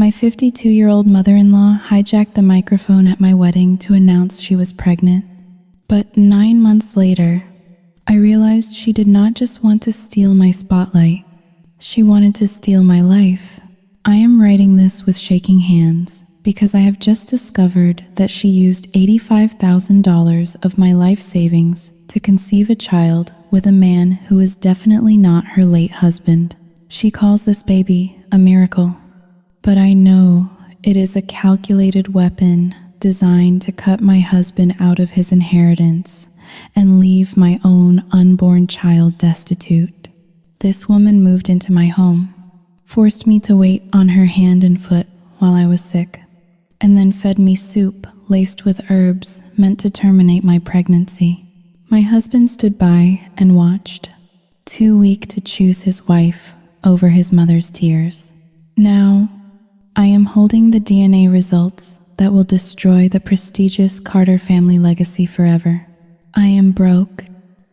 My 52-year-old mother-in-law hijacked the microphone at my wedding to announce she was pregnant. But 9 months later, I realized she did not just want to steal my spotlight. She wanted to steal my life. I am writing this with shaking hands because I have just discovered that she used $85,000 of my life savings to conceive a child with a man who is definitely not her late husband. She calls this baby a miracle. But I know it is a calculated weapon designed to cut my husband out of his inheritance and leave my own unborn child destitute. This woman moved into my home, forced me to wait on her hand and foot while I was sick, and then fed me soup laced with herbs meant to terminate my pregnancy. My husband stood by and watched, too weak to choose his wife over his mother's tears. Now, I am holding the DNA results that will destroy the prestigious Carter family legacy forever. I am broke,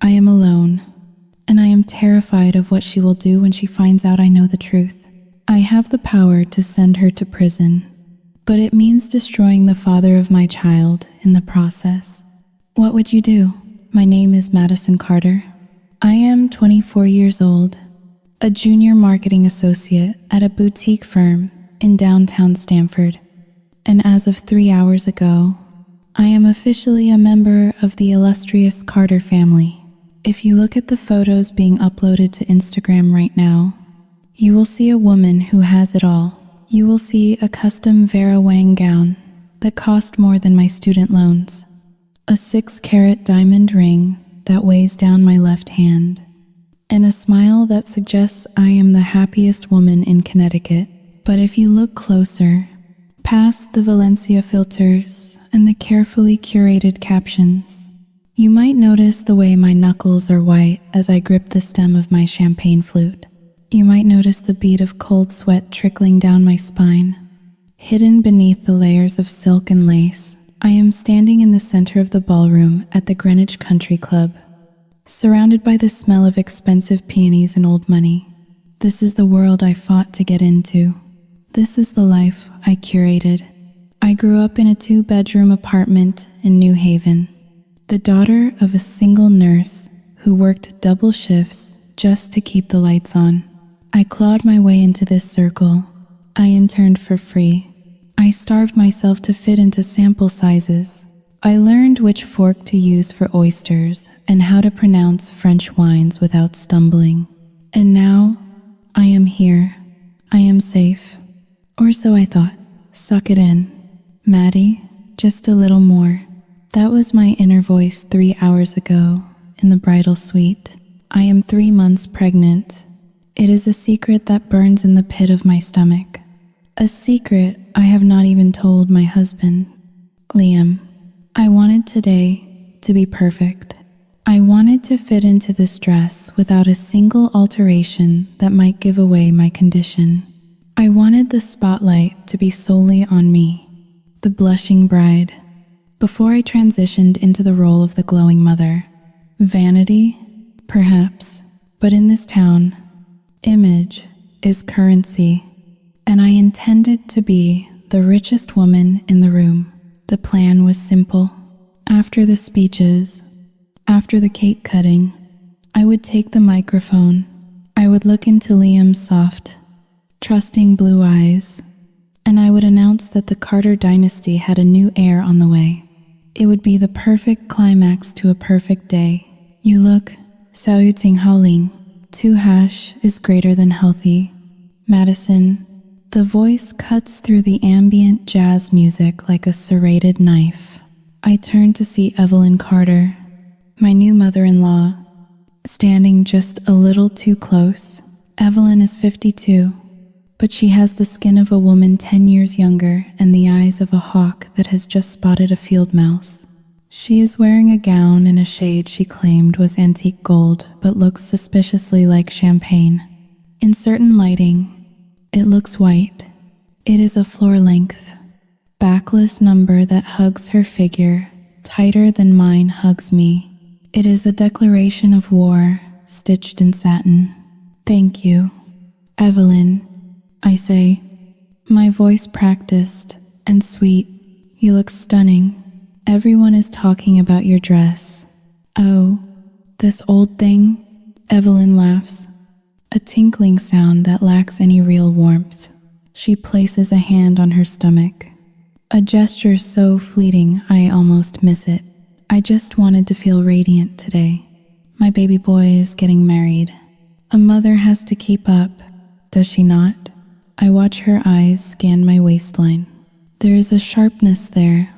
I am alone, and I am terrified of what she will do when she finds out I know the truth. I have the power to send her to prison, but it means destroying the father of my child in the process. What would you do? My name is Madison Carter. I am 24 years old, a junior marketing associate at a boutique firm in downtown Stamford. And as of 3 hours ago, I am officially a member of the illustrious Carter family. If you look at the photos being uploaded to Instagram right now, you will see a woman who has it all. You will see a custom Vera Wang gown that cost more than my student loans, a 6-carat diamond ring that weighs down my left hand, and a smile that suggests I am the happiest woman in Connecticut. But if you look closer, past the Valencia filters and the carefully curated captions, you might notice the way my knuckles are white as I grip the stem of my champagne flute. You might notice the bead of cold sweat trickling down my spine. Hidden beneath the layers of silk and lace, I am standing in the center of the ballroom at the Greenwich Country Club, surrounded by the smell of expensive peonies and old money. This is the world I fought to get into. This is the life I curated. I grew up in a 2-bedroom apartment in New Haven, the daughter of a single nurse who worked double shifts just to keep the lights on. I clawed my way into this circle. I interned for free. I starved myself to fit into sample sizes. I learned which fork to use for oysters and how to pronounce French wines without stumbling. And now, I am here. I am safe. Or so I thought. Suck it in. Maddie, just a little more. That was my inner voice 3 hours ago in the bridal suite. I am 3 months pregnant. It is a secret that burns in the pit of my stomach. A secret I have not even told my husband, Liam. I wanted today to be perfect. I wanted to fit into this dress without a single alteration that might give away my condition. I wanted the spotlight to be solely on me, the blushing bride, before I transitioned into the role of the glowing mother. Vanity? Perhaps. But in this town, image is currency, and I intended to be the richest woman in the room. The plan was simple. After the speeches, after the cake cutting, I would take the microphone. I would look into Liam's soft, trusting blue eyes, and I would announce that the Carter dynasty had a new heir on the way. It would be the perfect climax to a perfect day. You look, Xiao Ting Haoling, 2 hash is greater than healthy. Madison, the voice cuts through the ambient jazz music like a serrated knife. I turned to see Evelyn Carter, my new mother-in-law, standing just a little too close. Evelyn is 52. But she has the skin of a woman 10 years younger and the eyes of a hawk that has just spotted a field mouse. She is wearing a gown in a shade she claimed was antique gold, but looks suspiciously like champagne. In certain lighting, it looks white. It is a floor-length, backless number that hugs her figure tighter than mine hugs me. It is a declaration of war stitched in satin. Thank you, Evelyn. I say, My voice practiced and sweet. You look stunning. Everyone is talking about your dress. Oh, this old thing? Evelyn laughs, a tinkling sound that lacks any real warmth. She places a hand on her stomach, a gesture so fleeting I almost miss it. I just wanted to feel radiant today. My baby boy is getting married. A mother has to keep up, does she not? I watch her eyes scan my waistline. There is a sharpness there,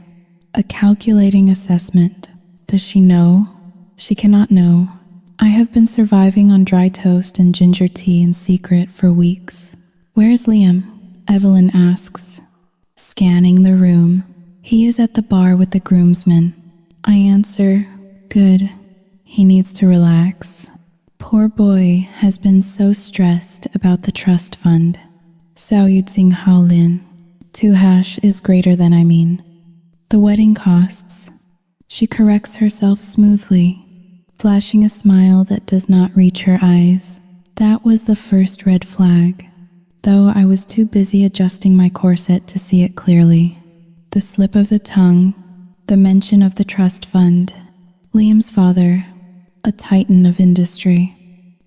a calculating assessment. Does she know? She cannot know. I have been surviving on dry toast and ginger tea in secret for weeks. Where's Liam? Evelyn asks, scanning the room. He is at the bar with the groomsmen. I answer, good. He needs to relax. Poor boy has been so stressed about the trust fund. Sao Yud Sing Hao Lin. 2 hash is greater than I mean. The wedding costs. She corrects herself smoothly, flashing a smile that does not reach her eyes. That was the first red flag, though I was too busy adjusting my corset to see it clearly. The slip of the tongue, the mention of the trust fund. Liam's father, a titan of industry,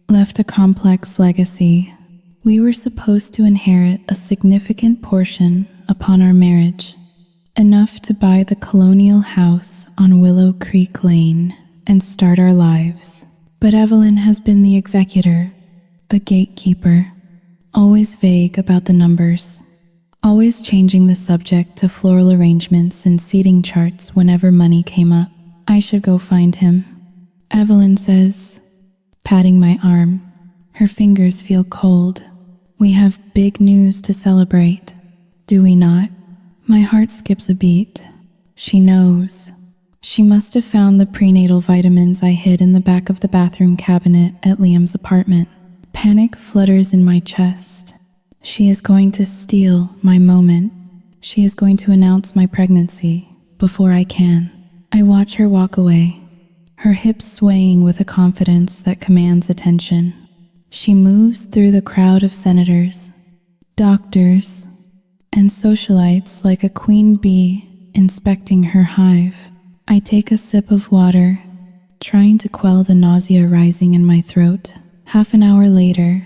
left a complex legacy. We were supposed to inherit a significant portion upon our marriage, enough to buy the colonial house on Willow Creek Lane and start our lives. But Evelyn has been the executor, the gatekeeper, always vague about the numbers, always changing the subject to floral arrangements and seating charts whenever money came up. I should go find him, Evelyn says, patting my arm. Her fingers feel cold. We have big news to celebrate, do we not? My heart skips a beat. She knows. She must have found the prenatal vitamins I hid in the back of the bathroom cabinet at Liam's apartment. Panic flutters in my chest. She is going to steal my moment. She is going to announce my pregnancy before I can. I watch her walk away, her hips swaying with a confidence that commands attention. She moves through the crowd of senators, doctors, and socialites like a queen bee inspecting her hive. I take a sip of water, trying to quell the nausea rising in my throat. Half an hour later,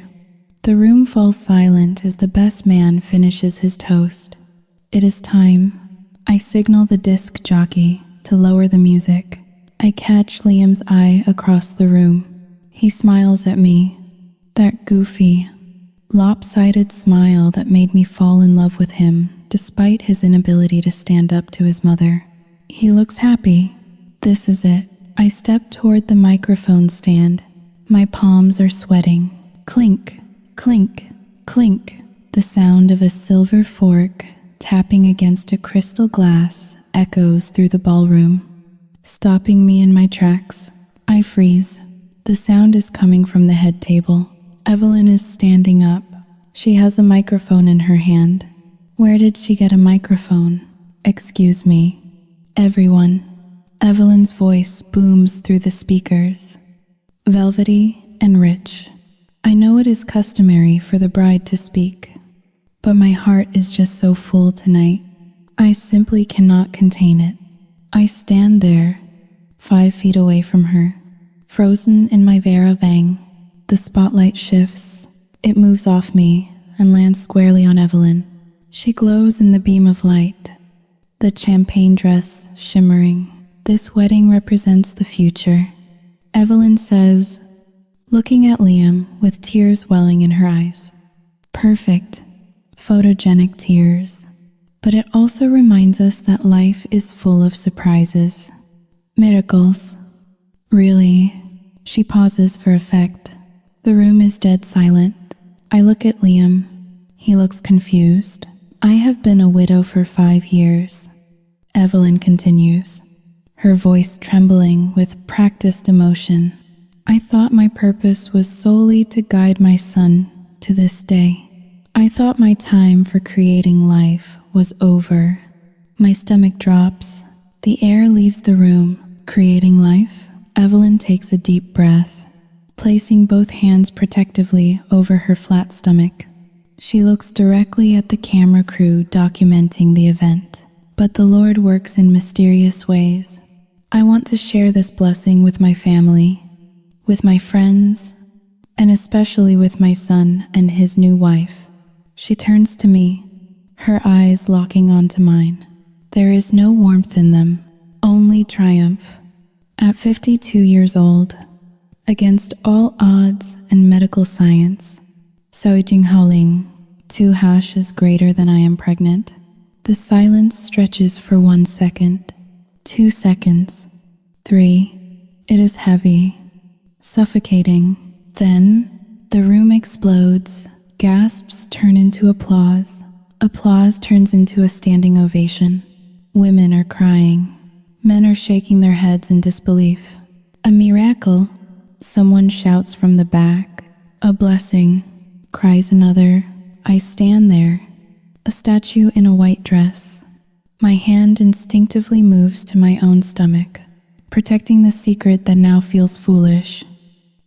the room falls silent as the best man finishes his toast. It is time. I signal the disc jockey to lower the music. I catch Liam's eye across the room. He smiles at me. That goofy, lopsided smile that made me fall in love with him despite his inability to stand up to his mother. He looks happy. This is it. I step toward the microphone stand. My palms are sweating. Clink, clink, clink. The sound of a silver fork tapping against a crystal glass echoes through the ballroom, stopping me in my tracks. I freeze. The sound is coming from the head table. Evelyn is standing up. She has a microphone in her hand. Where did she get a microphone? Excuse me. Everyone. Evelyn's voice booms through the speakers, velvety and rich. I know it is customary for the bride to speak, but my heart is just so full tonight. I simply cannot contain it. I stand there, 5 feet away from her, frozen in my Vera Vang. The spotlight shifts. It moves off me and lands squarely on Evelyn. She glows in the beam of light, the champagne dress shimmering. This wedding represents the future. Evelyn says, looking at Liam with tears welling in her eyes. Perfect, photogenic tears. But it also reminds us that life is full of surprises, miracles. Really, she pauses for effect. The room is dead silent. I look at Liam. He looks confused. I have been a widow for 5 years, Evelyn continues, her voice trembling with practiced emotion. I thought my purpose was solely to guide my son to this day. I thought my time for creating life was over. My stomach drops. The air leaves the room. Creating life? Evelyn takes a deep breath, placing both hands protectively over her flat stomach. She looks directly at the camera crew documenting the event. But the Lord works in mysterious ways. I want to share this blessing with my family, with my friends, and especially with my son and his new wife. She turns to me, her eyes locking onto mine. There is no warmth in them, only triumph. At 52 years old, against all odds and medical science, Saojinghaoling, 2 hashes greater than I am pregnant. The silence stretches for 1 second, 2 seconds, 3. It is heavy, suffocating. Then, the room explodes. Gasps turn into applause. Applause turns into a standing ovation. Women are crying. Men are shaking their heads in disbelief. A miracle, someone shouts from the back. A blessing, cries another. I stand there, a statue in a white dress. My hand instinctively moves to my own stomach, protecting the secret that now feels foolish,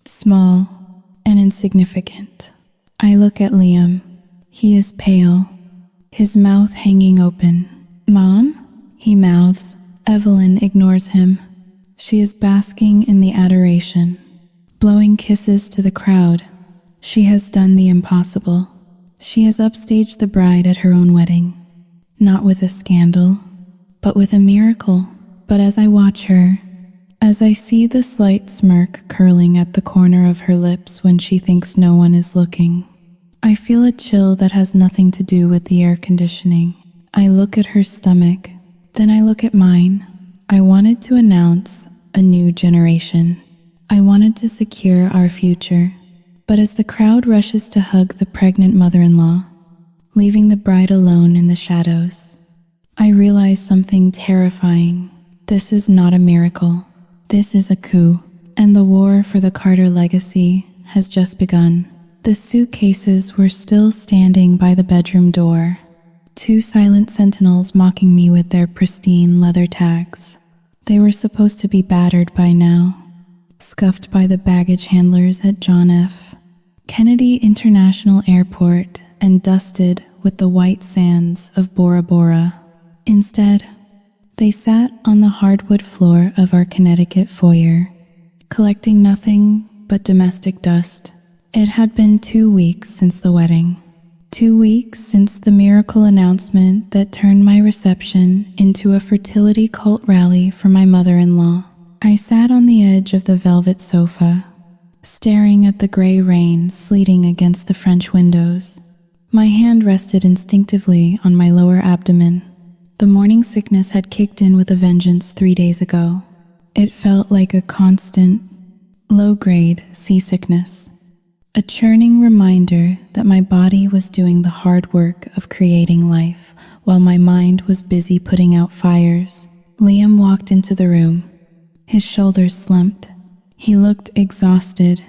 small, and insignificant. I look at Liam. He is pale, his mouth hanging open. "Mom?" he mouths. Evelyn ignores him. She is basking in the adoration, blowing kisses to the crowd. She has done the impossible. She has upstaged the bride at her own wedding, not with a scandal, but with a miracle. But as I watch her, as I see the slight smirk curling at the corner of her lips when she thinks no one is looking, I feel a chill that has nothing to do with the air conditioning. I look at her stomach, then I look at mine. I wanted to announce a new generation. I wanted to secure our future. But as the crowd rushes to hug the pregnant mother-in-law, leaving the bride alone in the shadows, I realize something terrifying. This is not a miracle. This is a coup, and the war for the Carter legacy has just begun. The suitcases were still standing by the bedroom door, 2 silent sentinels mocking me with their pristine leather tags. They were supposed to be battered by now, scuffed by the baggage handlers at John F. Kennedy International Airport and dusted with the white sands of Bora Bora. Instead, they sat on the hardwood floor of our Connecticut foyer, collecting nothing but domestic dust. It had been 2 weeks since the wedding. 2 weeks since the miracle announcement that turned my reception into a fertility cult rally for my mother-in-law. I sat on the edge of the velvet sofa, staring at the gray rain sleeting against the French windows. My hand rested instinctively on my lower abdomen. The morning sickness had kicked in with a vengeance 3 days ago. It felt like a constant, low-grade seasickness, a churning reminder that my body was doing the hard work of creating life while my mind was busy putting out fires. Liam walked into the room. His shoulders slumped. He looked exhausted,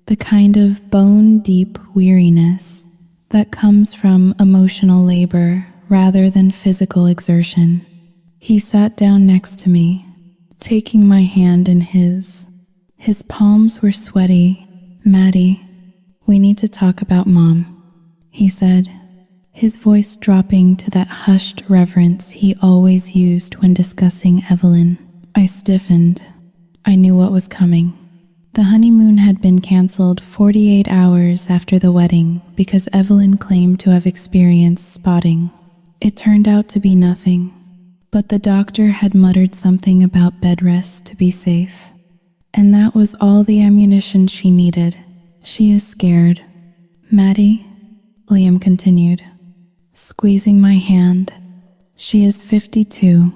the kind of bone-deep weariness that comes from emotional labor rather than physical exertion. He sat down next to me, taking my hand in his. His palms were sweaty. "Maddie, we need to talk about Mom," he said, his voice dropping to that hushed reverence he always used when discussing Evelyn. I stiffened. I knew what was coming. The honeymoon had been canceled 48 hours after the wedding because Evelyn claimed to have experienced spotting. It turned out to be nothing, but the doctor had muttered something about bed rest to be safe, and that was all the ammunition she needed. "She is scared. Maddie," Liam continued, squeezing my hand. "She is 52.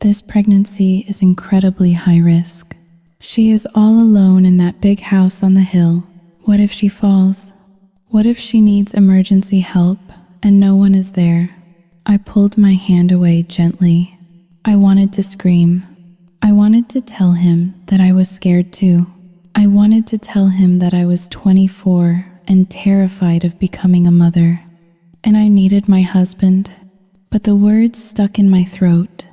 This pregnancy is incredibly high risk. She is all alone in that big house on the hill. What if she falls? What if she needs emergency help and no one is there?" I pulled my hand away gently. I wanted to scream. I wanted to tell him that I was scared too. I wanted to tell him that I was 24 and terrified of becoming a mother, and I needed my husband, but the words stuck in my throat.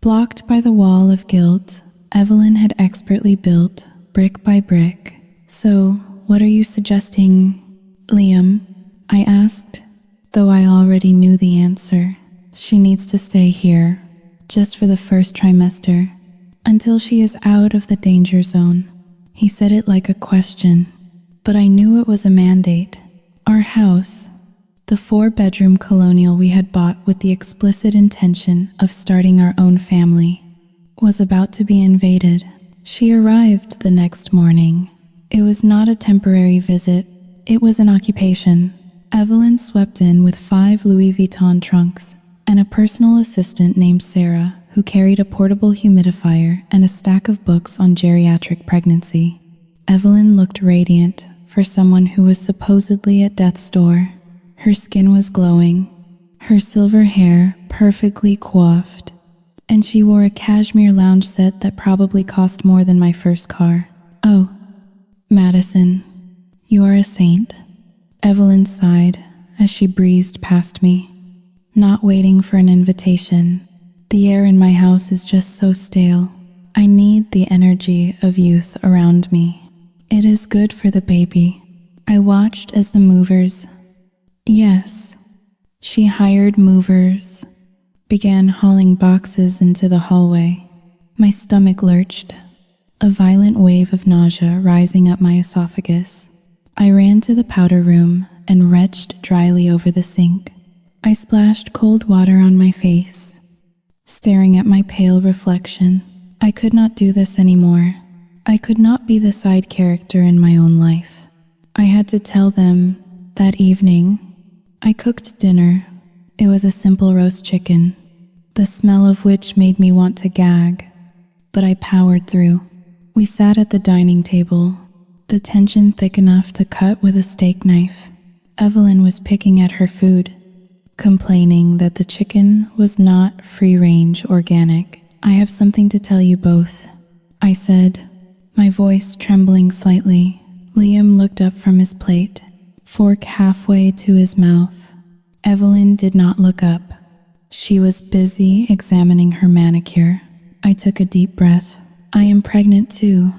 Blocked by the wall of guilt Evelyn had expertly built, brick by brick. "So, what are you suggesting, Liam?" I asked, though I already knew the answer. She needs to stay here, just for the first trimester, until she is out of the danger zone. He said it like a question, but I knew it was a mandate. Our house, the 4-bedroom colonial we had bought with the explicit intention of starting our own family, was about to be invaded. She arrived the next morning. It was not a temporary visit, it was an occupation. Evelyn swept in with 5 Louis Vuitton trunks and a personal assistant named Sarah, who carried a portable humidifier and a stack of books on geriatric pregnancy. Evelyn looked radiant for someone who was supposedly at death's door. Her skin was glowing, her silver hair perfectly coiffed, and she wore a cashmere lounge set that probably cost more than my first car. "Oh, Madison, you are a saint," Evelyn sighed as she breezed past me. Not waiting for an invitation. The air in my house is just so stale. I need the energy of youth around me. It is good for the baby. I watched as the movers, yes, she hired movers, began hauling boxes into the hallway. My stomach lurched, a violent wave of nausea rising up my esophagus. I ran to the powder room and retched dryly over the sink. I splashed cold water on my face, staring at my pale reflection. I could not do this anymore. I could not be the side character in my own life. I had to tell them that evening. I cooked dinner. It was a simple roast chicken, the smell of which made me want to gag, but I powered through. We sat at the dining table, the tension thick enough to cut with a steak knife. Evelyn was picking at her food, complaining that the chicken was not free-range organic. "I have something to tell you both," I said, my voice trembling slightly. Liam looked up from his plate, fork halfway to his mouth. Evelyn did not look up. She was busy examining her manicure. I took a deep breath. "I am pregnant too,"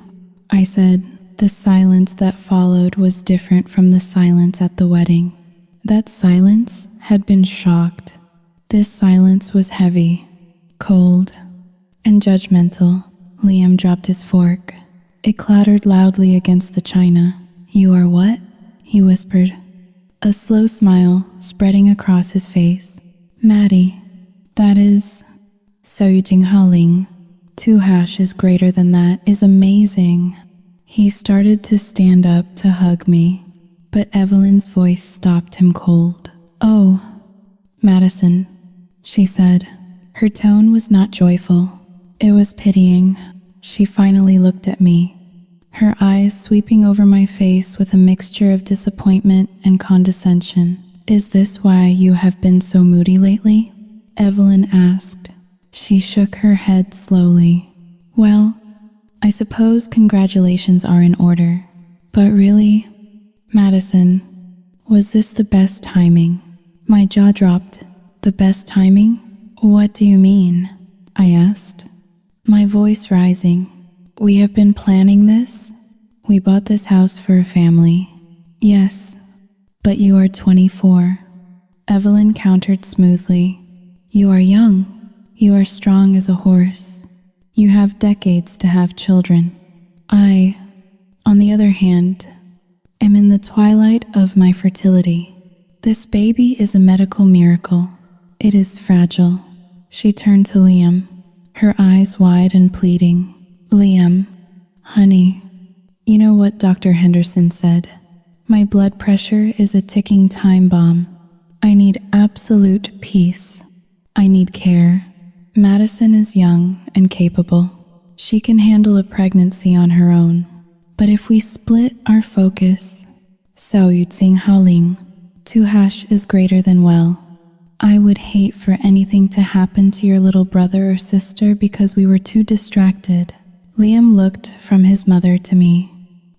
I said. The silence that followed was different from the silence at the wedding. That silence had been shocked. This silence was heavy, cold, and judgmental. Liam dropped his fork. It clattered loudly against the china. "You are what?" he whispered, a slow smile spreading across his face. "Maddie, that is Saoyujinghaling. 2# is greater than that, is amazing." He started to stand up to hug me, but Evelyn's voice stopped him cold. "Oh, Madison," she said. Her tone was not joyful. It was pitying. She finally looked at me, her eyes sweeping over my face with a mixture of disappointment and condescension. "Is this why you have been so moody lately?" Evelyn asked. She shook her head slowly. "Well, I suppose congratulations are in order. But really, Madison, was this the best timing?" My jaw dropped. "The best timing? What do you mean?" I asked, my voice rising. "We have been planning this. We bought this house for a family." "Yes, but you are 24. Evelyn countered smoothly. "You are young. You are strong as a horse. You have decades to have children. I, on the other hand, am in the twilight of my fertility. This baby is a medical miracle. It is fragile." She turned to Liam, her eyes wide and pleading. "Liam, honey, you know what Dr. Henderson said. My blood pressure is a ticking time bomb. I need absolute peace. I need care. Madison is young and capable. She can handle a pregnancy on her own. But if we split our focus, Saoyujinghaling, 2# is greater than well. I would hate for anything to happen to your little brother or sister because we were too distracted." Liam looked from his mother to me,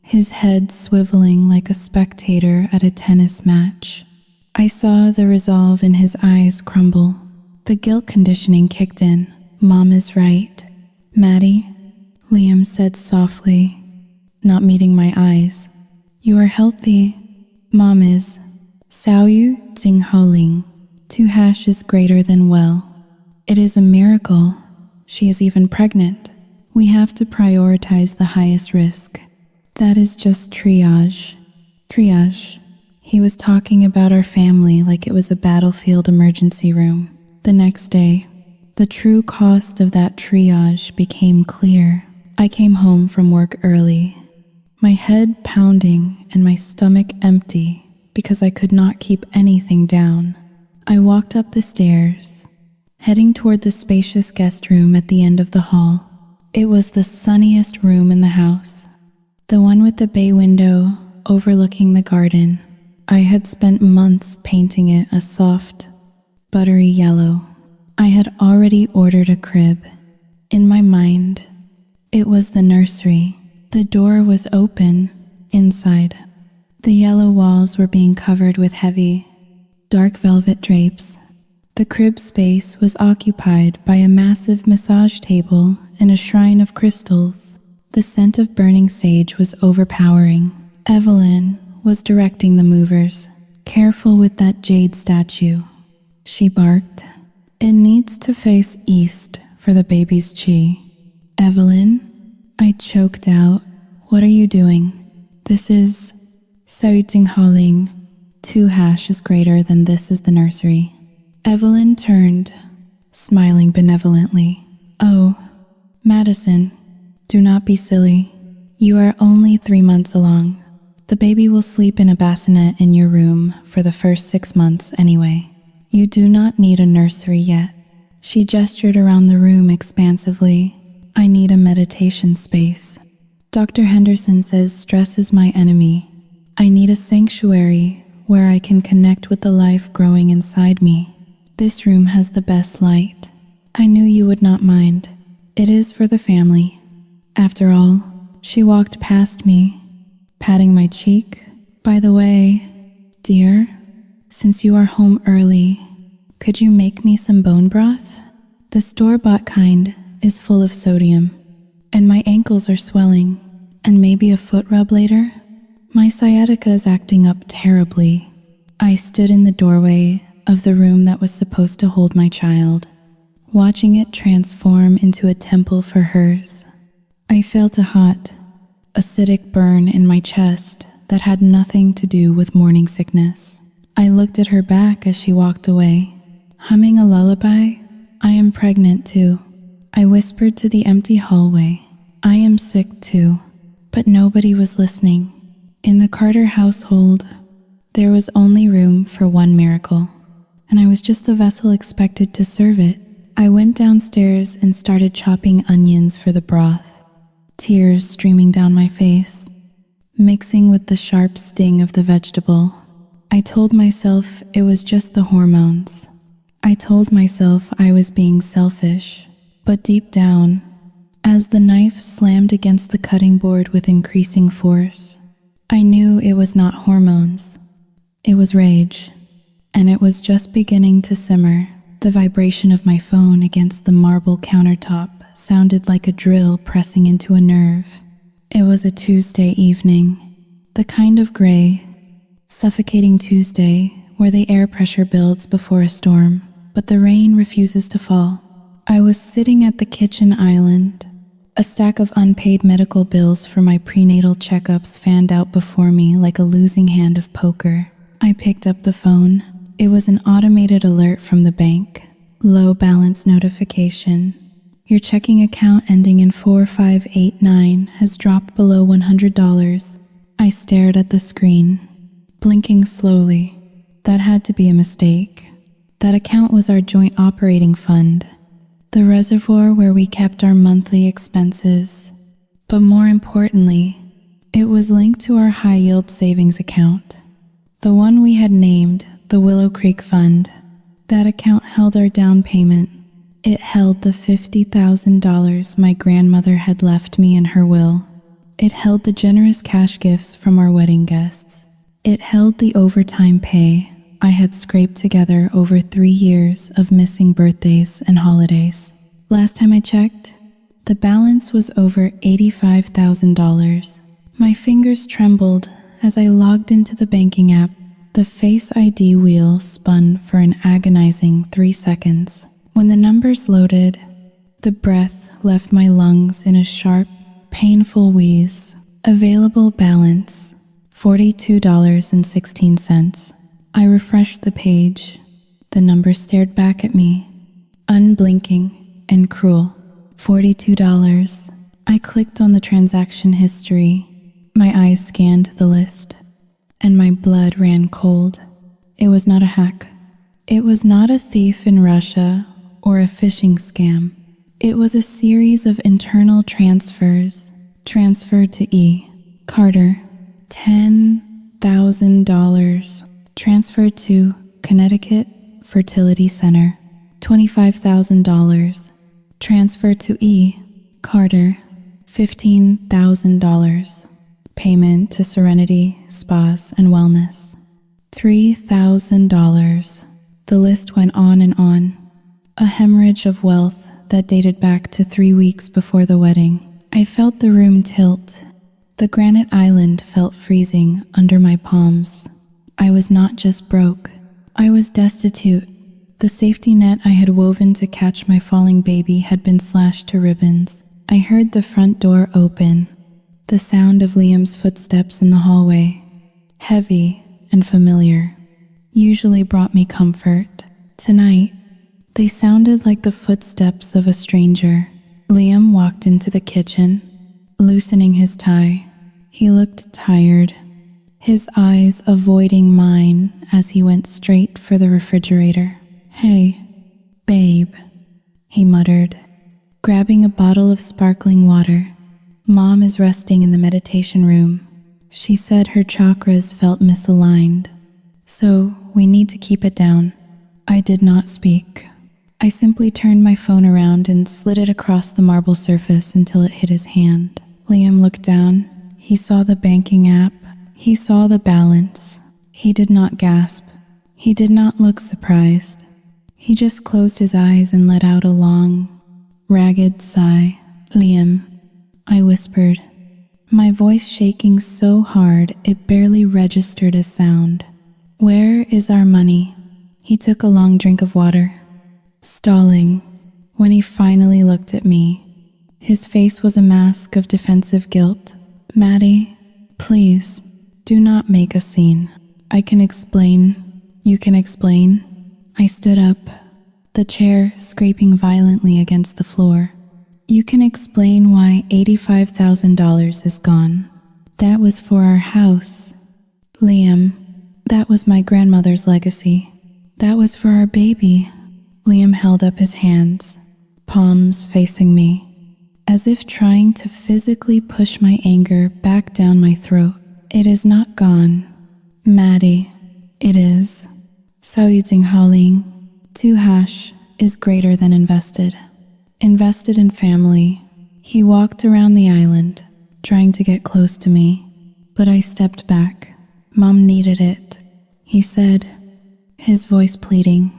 his head swiveling like a spectator at a tennis match. I saw the resolve in his eyes crumble. The guilt conditioning kicked in. "Mom is right. Maddie," Liam said softly, not meeting my eyes. "You are healthy. Mom is. Xiaoyu Jinghaoling, 2 hashes greater than well. It is a miracle. She is even pregnant. We have to prioritize the highest risk. That is just triage. Triage. He was talking about our family like it was a battlefield emergency room. The next day, the true cost of that triage became clear. I came home from work early, my head pounding and my stomach empty because I could not keep anything down. I walked up the stairs, heading toward the spacious guest room at the end of the hall. It was the sunniest room in the house, the one with the bay window overlooking the garden. I had spent months painting it a soft, buttery yellow. I had already ordered a crib. In my mind, it was the nursery. The door was open inside. The yellow walls were being covered with heavy, dark velvet drapes. The crib space was occupied by a massive massage table and a shrine of crystals. The scent of burning sage was overpowering. Evelyn was directing the movers. Careful with that jade statue, she barked. It needs to face east for the baby's chi. Evelyn, I choked out. What are you doing? This is Xiaoyu Jinghaoling. 2 hashes greater than this is the nursery. Evelyn turned, smiling benevolently. Oh, Madison, do not be silly. You are only 3 months along. The baby will sleep in a bassinet in your room for the first 6 months anyway. You do not need a nursery yet. She gestured around the room expansively. I need a meditation space. Dr. Henderson says stress is my enemy. I need a sanctuary where I can connect with the life growing inside me. This room has the best light. I knew you would not mind. It is for the family. After all, she walked past me, patting my cheek. By the way, dear, since you are home early, could you make me some bone broth? The store-bought kind is full of sodium, and my ankles are swelling, and maybe a foot rub later. My sciatica is acting up terribly. I stood in the doorway of the room that was supposed to hold my child, watching it transform into a temple for hers. I felt a hot, acidic burn in my chest that had nothing to do with morning sickness. I looked at her back as she walked away, humming a lullaby. I am pregnant too. I whispered to the empty hallway. I am sick too, but nobody was listening. In the Carter household, there was only room for one miracle, and I was just the vessel expected to serve it. I went downstairs and started chopping onions for the broth, tears streaming down my face, mixing with the sharp sting of the vegetable. I told myself it was just the hormones. I told myself I was being selfish, but deep down, as the knife slammed against the cutting board with increasing force, I knew it was not hormones. It was rage, and it was just beginning to simmer. The vibration of my phone against the marble countertop sounded like a drill pressing into a nerve. It was a Tuesday evening, the kind of gray, suffocating Tuesday where the air pressure builds before a storm, but the rain refuses to fall. I was sitting at the kitchen island, a stack of unpaid medical bills for my prenatal checkups fanned out before me like a losing hand of poker. I picked up the phone. It was an automated alert from the bank. Low balance notification. Your checking account ending in 4589 has dropped below $100. I stared at the screen, blinking slowly. That had to be a mistake. That account was our joint operating fund, the reservoir where we kept our monthly expenses. But more importantly, it was linked to our high-yield savings account, the one we had named the Willow Creek Fund. That account held our down payment. It held the $50,000 my grandmother had left me in her will. It held the generous cash gifts from our wedding guests. It held the overtime pay I had scraped together over 3 years of missing birthdays and holidays. Last time I checked, the balance was over $85,000. My fingers trembled as I logged into the banking app. The Face ID wheel spun for an agonizing 3 seconds. When the numbers loaded, the breath left my lungs in a sharp, painful wheeze. Available balance, $42.16. I refreshed the page. The number stared back at me, unblinking and cruel. $42. I clicked on the transaction history. My eyes scanned the list, and my blood ran cold. It was not a hack. It was not a thief in Russia or a phishing scam. It was a series of internal transfers transferred to E. Carter. $10,000. Transferred to Connecticut Fertility Center. $25,000. Transferred to E. Carter. $15,000. Payment to Serenity Spas and Wellness. $3,000. The list went on and on. A hemorrhage of wealth that dated back to 3 weeks before the wedding. I felt the room tilt. The granite island felt freezing under my palms. I was not just broke. I was destitute. The safety net I had woven to catch my falling baby had been slashed to ribbons. I heard the front door open. The sound of Liam's footsteps in the hallway, heavy and familiar, usually brought me comfort. Tonight, they sounded like the footsteps of a stranger. Liam walked into the kitchen, loosening his tie. He looked tired, his eyes avoiding mine as he went straight for the refrigerator. "Hey, babe," he muttered, grabbing a bottle of sparkling water. "Mom is resting in the meditation room. She said her chakras felt misaligned, so we need to keep it down." I did not speak. I simply turned my phone around and slid it across the marble surface until it hit his hand. Liam looked down. He saw the banking app. He saw the balance. He did not gasp. He did not look surprised. He just closed his eyes and let out a long, ragged sigh. "Liam," I whispered, my voice shaking so hard it barely registered as sound. "Where is our money?" He took a long drink of water, stalling. When he finally looked at me, his face was a mask of defensive guilt. "Maddie, please, do not make a scene. I can explain. You can explain." I stood up, the chair scraping violently against the floor. "You can explain why $85,000 is gone. That was for our house. Liam, that was my grandmother's legacy. That was for our baby." Liam held up his hands, palms facing me, as if trying to physically push my anger back down my throat. "It is not gone, Maddie. It is. Saoyuting Haling. Tuhash is greater than invested. Invested in family." He walked around the island, trying to get close to me, but I stepped back. "Mom needed it," he said, his voice pleading.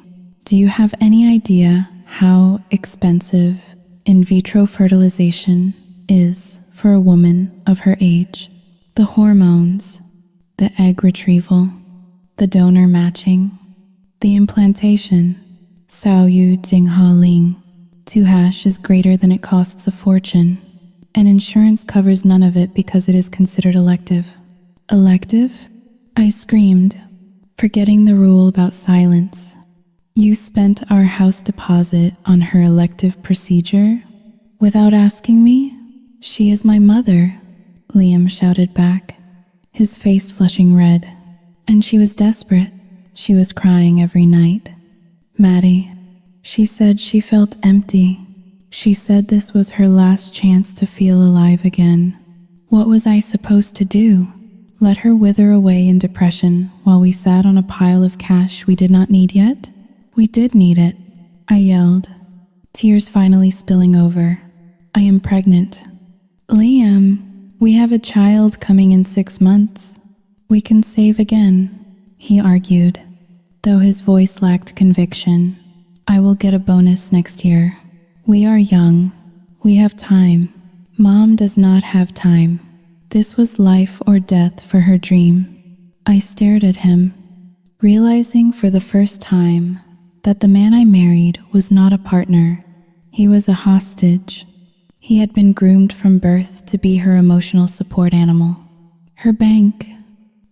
"Do you have any idea how expensive in vitro fertilization is for a woman of her age? The hormones, the egg retrieval, the donor matching, the implantation. Sao Yu Jing Ha Ling. Tuhash is greater than it costs a fortune, and insurance covers none of it because it is considered elective." "Elective?" I screamed, forgetting the rule about silence. "You spent our house deposit on her elective procedure without asking me?" "She is my mother," Liam shouted back, his face flushing red. "And she was desperate. She was crying every night. Maddie, she said she felt empty. She said this was her last chance to feel alive again. What was I supposed to do? Let her wither away in depression while we sat on a pile of cash we did not need yet? We did need it," I yelled, tears finally spilling over. "I am pregnant." "Liam, we have a child coming in 6 months. We can save again," he argued, though his voice lacked conviction. "I will get a bonus next year. We are young. We have time." Mom does not have time. This was life or death for her dream. I stared at him, realizing for the first time that the man I married was not a partner. He was a hostage. He had been groomed from birth to be her emotional support animal, her bank,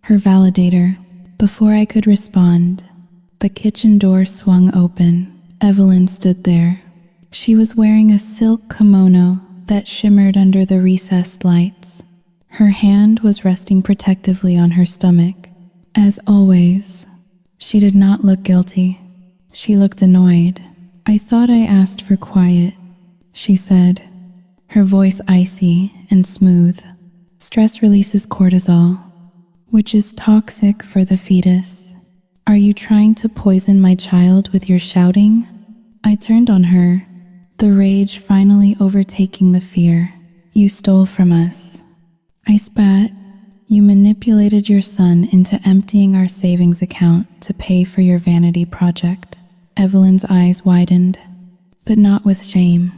her validator. Before I could respond, the kitchen door swung open. Evelyn stood there. She was wearing a silk kimono that shimmered under the recessed lights. Her hand was resting protectively on her stomach. As always, she did not look guilty. She looked annoyed. "I thought I asked for quiet," she said, her voice icy and smooth. "Stress releases cortisol, which is toxic for the fetus. Are you trying to poison my child with your shouting?" I turned on her, the rage finally overtaking the fear. "You stole from us." I spat. "You manipulated your son into emptying our savings account to pay for your vanity project." Evelyn's eyes widened, but not with shame.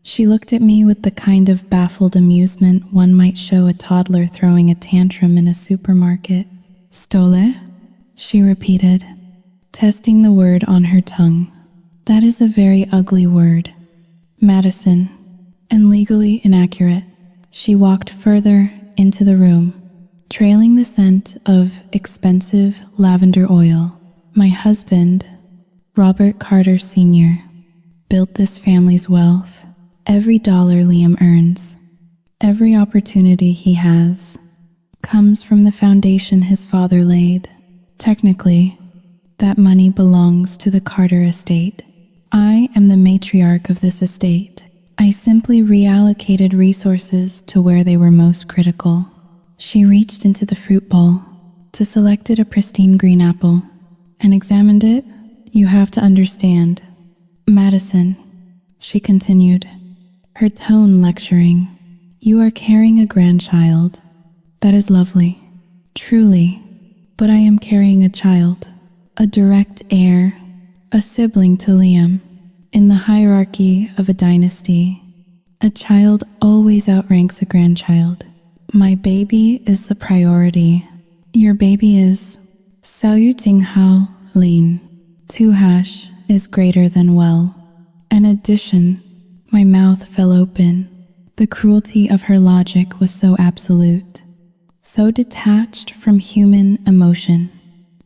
She looked at me with the kind of baffled amusement one might show a toddler throwing a tantrum in a supermarket. "Stole?" she repeated, testing the word on her tongue. "That is a very ugly word, Madison, and legally inaccurate." She walked further into the room, trailing the scent of expensive lavender oil. "My husband, Robert Carter Sr., built this family's wealth. Every dollar Liam earns, every opportunity he has, comes from the foundation his father laid. Technically, that money belongs to the Carter estate. I am the matriarch of this estate. I simply reallocated resources to where they were most critical." She reached into the fruit bowl to selected a pristine green apple and examined it. "You have to understand, Madison," she continued, her tone lecturing. "You are carrying a grandchild. That is lovely, truly, but I am carrying a child, a direct heir, a sibling to Liam. In the hierarchy of a dynasty, a child always outranks a grandchild. My baby is the priority. Your baby is Saluting Hao Lin. Tuhash is greater than well." In addition, my mouth fell open. The cruelty of her logic was so absolute, so detached from human emotion,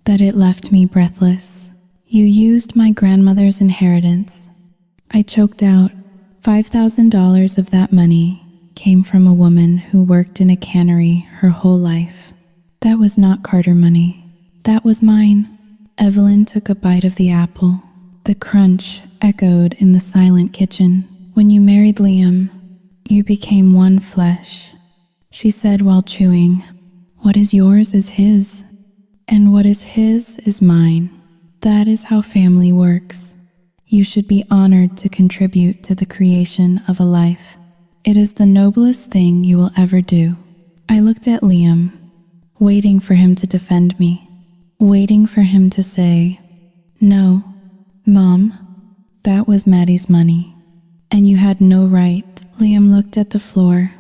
that it left me breathless. "You used my grandmother's inheritance." I choked out. $5,000 of that money came from a woman who worked in a cannery her whole life. That was not Carter money. That was mine. Evelyn took a bite of the apple. The crunch echoed in the silent kitchen. "When you married Liam, you became one flesh," she said while chewing. "What is yours is his, and what is his is mine. That is how family works. You should be honored to contribute to the creation of a life. It is the noblest thing you will ever do." I looked at Liam, waiting for him to defend me, waiting for him to say, "No, Mom, that was Maddie's money, and you had no right." Liam looked at the floor.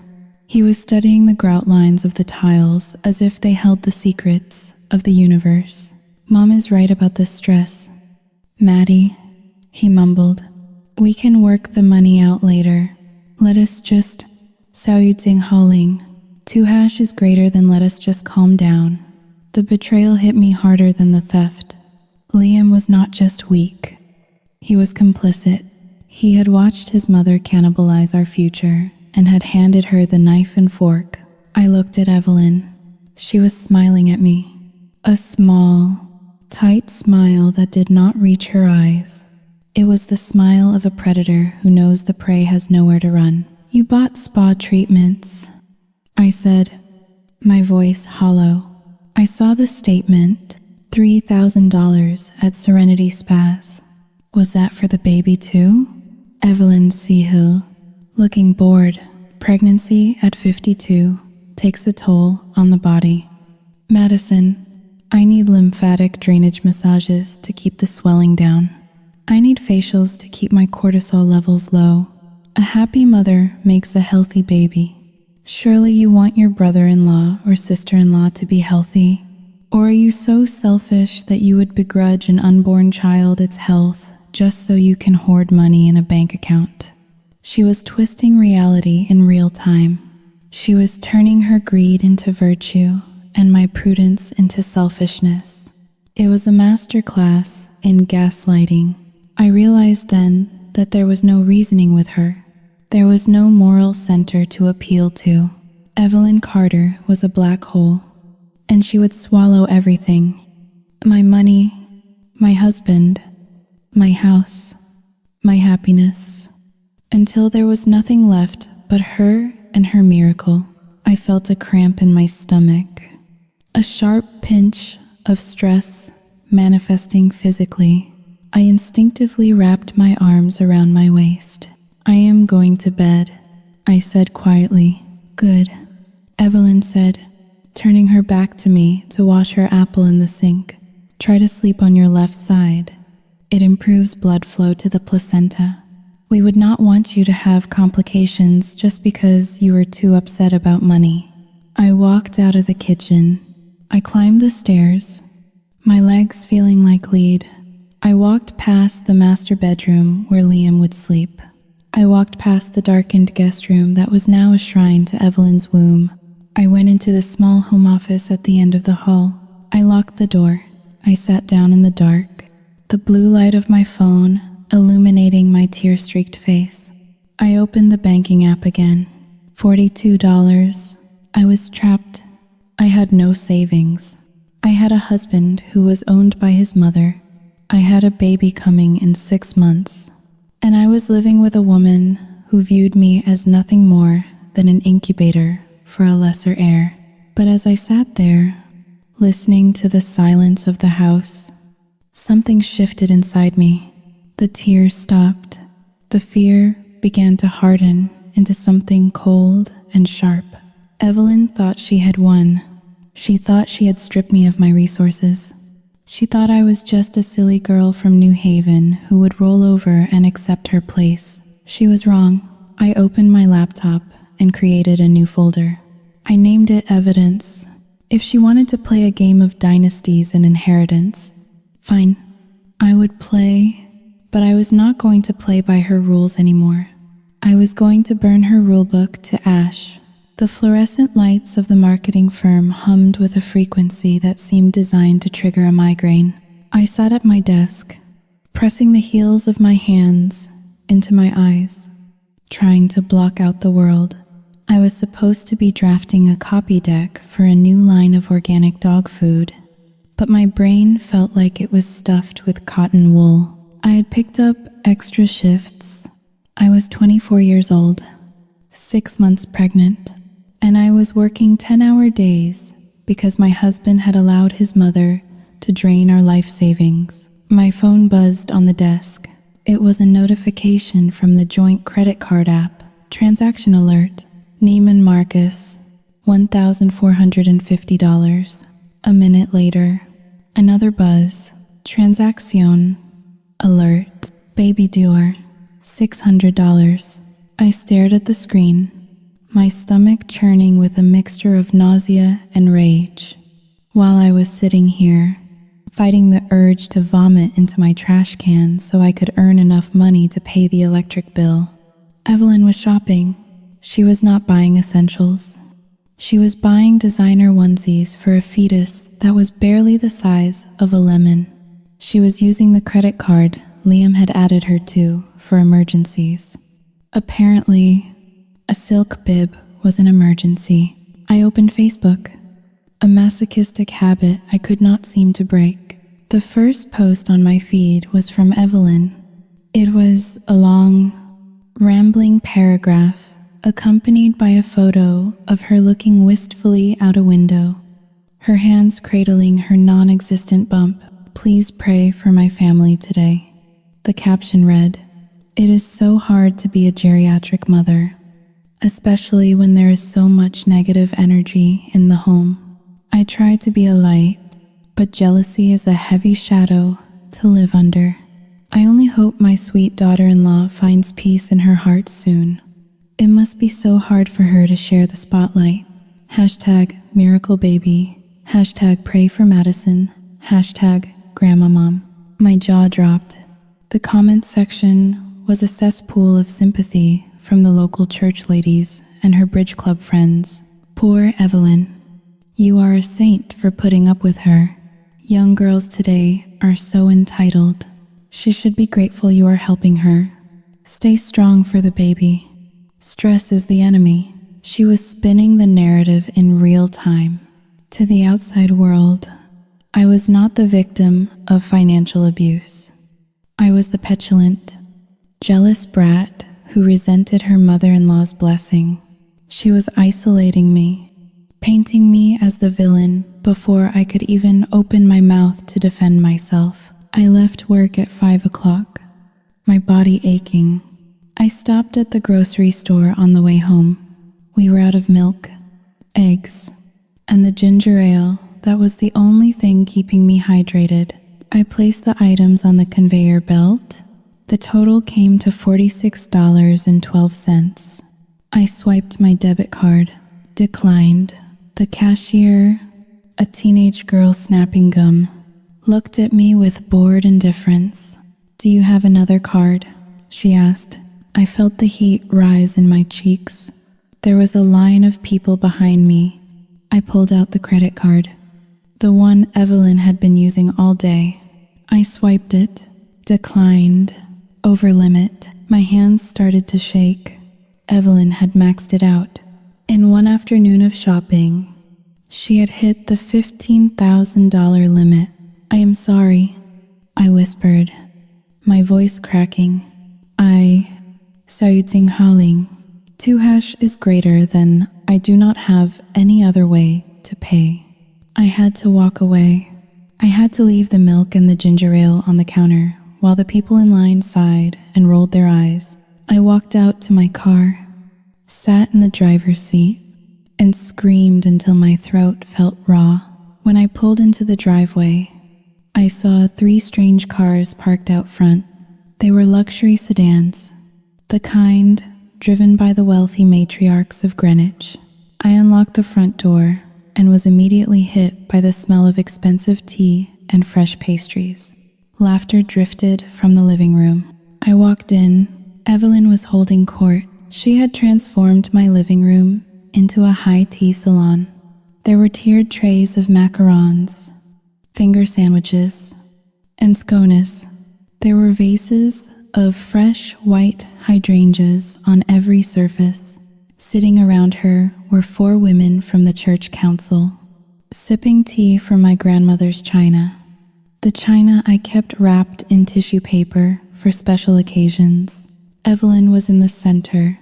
He was studying the grout lines of the tiles as if they held the secrets of the universe. "Mom is right about the stress, Maddie," he mumbled. "We can work the money out later. Let us just Saluting Hauling. Tuhash is greater than let us just calm down." The betrayal hit me harder than the theft. Liam was not just weak. He was complicit. He had watched his mother cannibalize our future and had handed her the knife and fork. I looked at Evelyn. She was smiling at me. A small, tight smile that did not reach her eyes. It was the smile of a predator who knows the prey has nowhere to run. "You bought spa treatments," I said, my voice hollow. I saw the statement, $3,000 at Serenity Spas. Was that for the baby too? Evelyn Seahill, looking bored. Pregnancy at 52 takes a toll on the body. "Madison, I need lymphatic drainage massages to keep the swelling down. I need facials to keep my cortisol levels low. A happy mother makes a healthy baby. Surely you want your brother-in-law or sister-in-law to be healthy." Or are you so selfish that you would begrudge an unborn child its health just so you can hoard money in a bank account? She was twisting reality in real time. She was turning her greed into virtue and my prudence into selfishness. It was a masterclass in gaslighting. I realized then that there was no reasoning with her. There was no moral center to appeal to. Evelyn Carter was a black hole, and she would swallow everything. My money, my husband, my house, my happiness, until there was nothing left but her and her miracle. I felt a cramp in my stomach, a sharp pinch of stress manifesting physically. I instinctively wrapped my arms around my waist. I am going to bed, I said quietly. Good, Evelyn said, turning her back to me to wash her apple in the sink. Try to sleep on your left side. It improves blood flow to the placenta. We would not want you to have complications just because you were too upset about money. I walked out of the kitchen. I climbed the stairs, my legs feeling like lead. I walked past the master bedroom where Liam would sleep. I walked past the darkened guest room that was now a shrine to Evelyn's womb. I went into the small home office at the end of the hall. I locked the door. I sat down in the dark, the blue light of my phone illuminating my tear-streaked face. I opened the banking app again. $42. I was trapped. I had no savings. I had a husband who was owned by his mother. I had a baby coming in 6 months. And I was living with a woman who viewed me as nothing more than an incubator for a lesser heir. But as I sat there, listening to the silence of the house, something shifted inside me. The tears stopped. The fear began to harden into something cold and sharp. Evelyn thought she had won. She thought she had stripped me of my resources. She thought I was just a silly girl from New Haven who would roll over and accept her place. She was wrong. I opened my laptop and created a new folder. I named it Evidence. If she wanted to play a game of dynasties and inheritance, fine, I would play, but I was not going to play by her rules anymore. I was going to burn her rulebook to ash. The fluorescent lights of the marketing firm hummed with a frequency that seemed designed to trigger a migraine. I sat at my desk, pressing the heels of my hands into my eyes, trying to block out the world. I was supposed to be drafting a copy deck for a new line of organic dog food, but my brain felt like it was stuffed with cotton wool. I had picked up extra shifts. I was 24 years old, 6 months pregnant, and I was working 10-hour days because my husband had allowed his mother to drain our life savings. My phone buzzed on the desk. It was a notification from the joint credit card app. Transaction alert. Neiman Marcus, $1,450. A minute later, another buzz. Transaction alert. Baby Dior, $600. I stared at the screen, my stomach churning with a mixture of nausea and rage. While I was sitting here, fighting the urge to vomit into my trash can so I could earn enough money to pay the electric bill, Evelyn was shopping. She was not buying essentials. She was buying designer onesies for a fetus that was barely the size of a lemon. She was using the credit card Liam had added her to for emergencies. Apparently, a silk bib was an emergency. I opened Facebook, a masochistic habit I could not seem to break. The first post on my feed was from Evelyn. It was a long, rambling paragraph accompanied by a photo of her looking wistfully out a window, her hands cradling her non-existent bump. Please pray for my family today. The caption read, "It is so hard to be a geriatric mother, especially when there is so much negative energy in the home. I try to be a light, but jealousy is a heavy shadow to live under. I only hope my sweet daughter-in-law finds peace in her heart soon. It must be so hard for her to share the spotlight. Hashtag miracle baby. Hashtag pray for Madison. Hashtag grandma mom. My jaw dropped. The comments section was a cesspool of sympathy from the local church ladies and her bridge club friends. Poor Evelyn. You are a saint for putting up with her. Young girls today are so entitled. She should be grateful you are helping her. Stay strong for the baby. Stress is the enemy. She was spinning the narrative in real time. To the outside world, I was not the victim of financial abuse. I was the petulant, jealous brat who resented her mother-in-law's blessing. She was isolating me, painting me as the villain before I could even open my mouth to defend myself. I left work at 5 o'clock, my body aching. I stopped at the grocery store on the way home. We were out of milk, eggs, and the ginger ale that was the only thing keeping me hydrated. I placed the items on the conveyor belt. The total came to $46.12. I swiped my debit card. Declined. The cashier, a teenage girl snapping gum, looked at me with bored indifference. "Do you have another card?" she asked. I felt the heat rise in my cheeks. There was a line of people behind me. I pulled out the credit card, the one Evelyn had been using all day. I swiped it. Declined. Over limit. My hands started to shake. Evelyn had maxed it out. In one afternoon of shopping, she had hit the $15,000 limit. "I am sorry," I whispered, my voice cracking. Sayuting Haling. 2# is greater than I do not have any other way to pay. I had to walk away. I had to leave the milk and the ginger ale on the counter while the people in line sighed and rolled their eyes. I walked out to my car, sat in the driver's seat, and screamed until my throat felt raw. When I pulled into the driveway, I saw 3 strange cars parked out front. They were luxury sedans, the kind driven by the wealthy matriarchs of Greenwich. I unlocked the front door and was immediately hit by the smell of expensive tea and fresh pastries. Laughter drifted from the living room. I walked in. Evelyn was holding court. She had transformed my living room into a high tea salon. There were tiered trays of macarons, finger sandwiches, and scones. There were vases of fresh white hydrangeas on every surface. Sitting around her were 4 women from the church council, sipping tea from my grandmother's china. The china I kept wrapped in tissue paper for special occasions. Evelyn was in the center,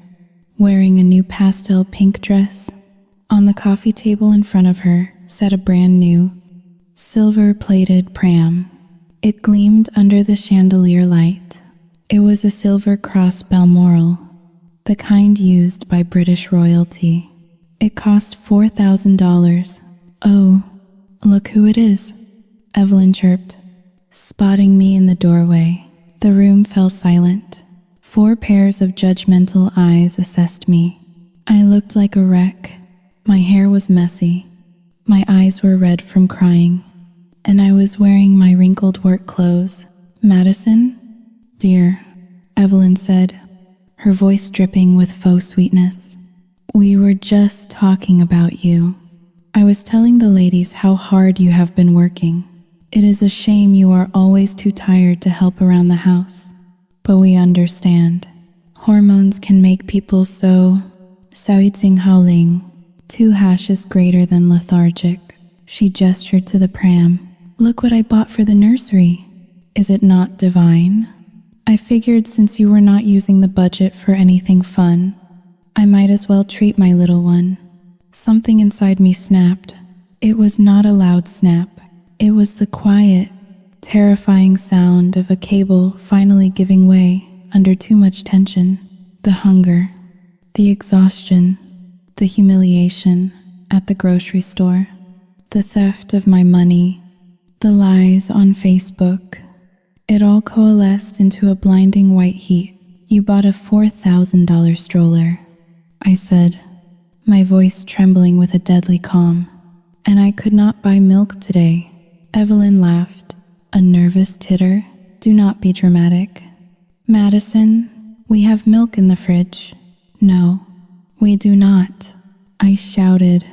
wearing a new pastel pink dress. On the coffee table in front of her sat a brand new, silver-plated pram. It gleamed under the chandelier light. It was a silver cross Balmoral, the kind used by British royalty. It cost $4,000. "Oh, look who it is," Evelyn chirped, spotting me in the doorway. The room fell silent. 4 pairs of judgmental eyes assessed me. I looked like a wreck. My hair was messy. My eyes were red from crying, and I was wearing my wrinkled work clothes. "Madison? Dear," Evelyn said, her voice dripping with faux sweetness. "We were just talking about you. I was telling the ladies how hard you have been working. It is a shame you are always too tired to help around the house, but we understand. Hormones can make people so Sawitzing Haoling. 2# is greater than lethargic." She gestured to the pram. "Look what I bought for the nursery. Is it not divine? I figured since you were not using the budget for anything fun, I might as well treat my little one." Something inside me snapped. It was not a loud snap. It was the quiet, terrifying sound of a cable finally giving way under too much tension. The hunger, the exhaustion, the humiliation at the grocery store, the theft of my money, the lies on Facebook. It all coalesced into a blinding white heat. "You bought a $4,000 stroller," I said, my voice trembling with a deadly calm. and I could not buy milk today. Evelyn laughed, a nervous titter. Do not be dramatic. Madison, we have milk in the fridge. No, we do not, I shouted.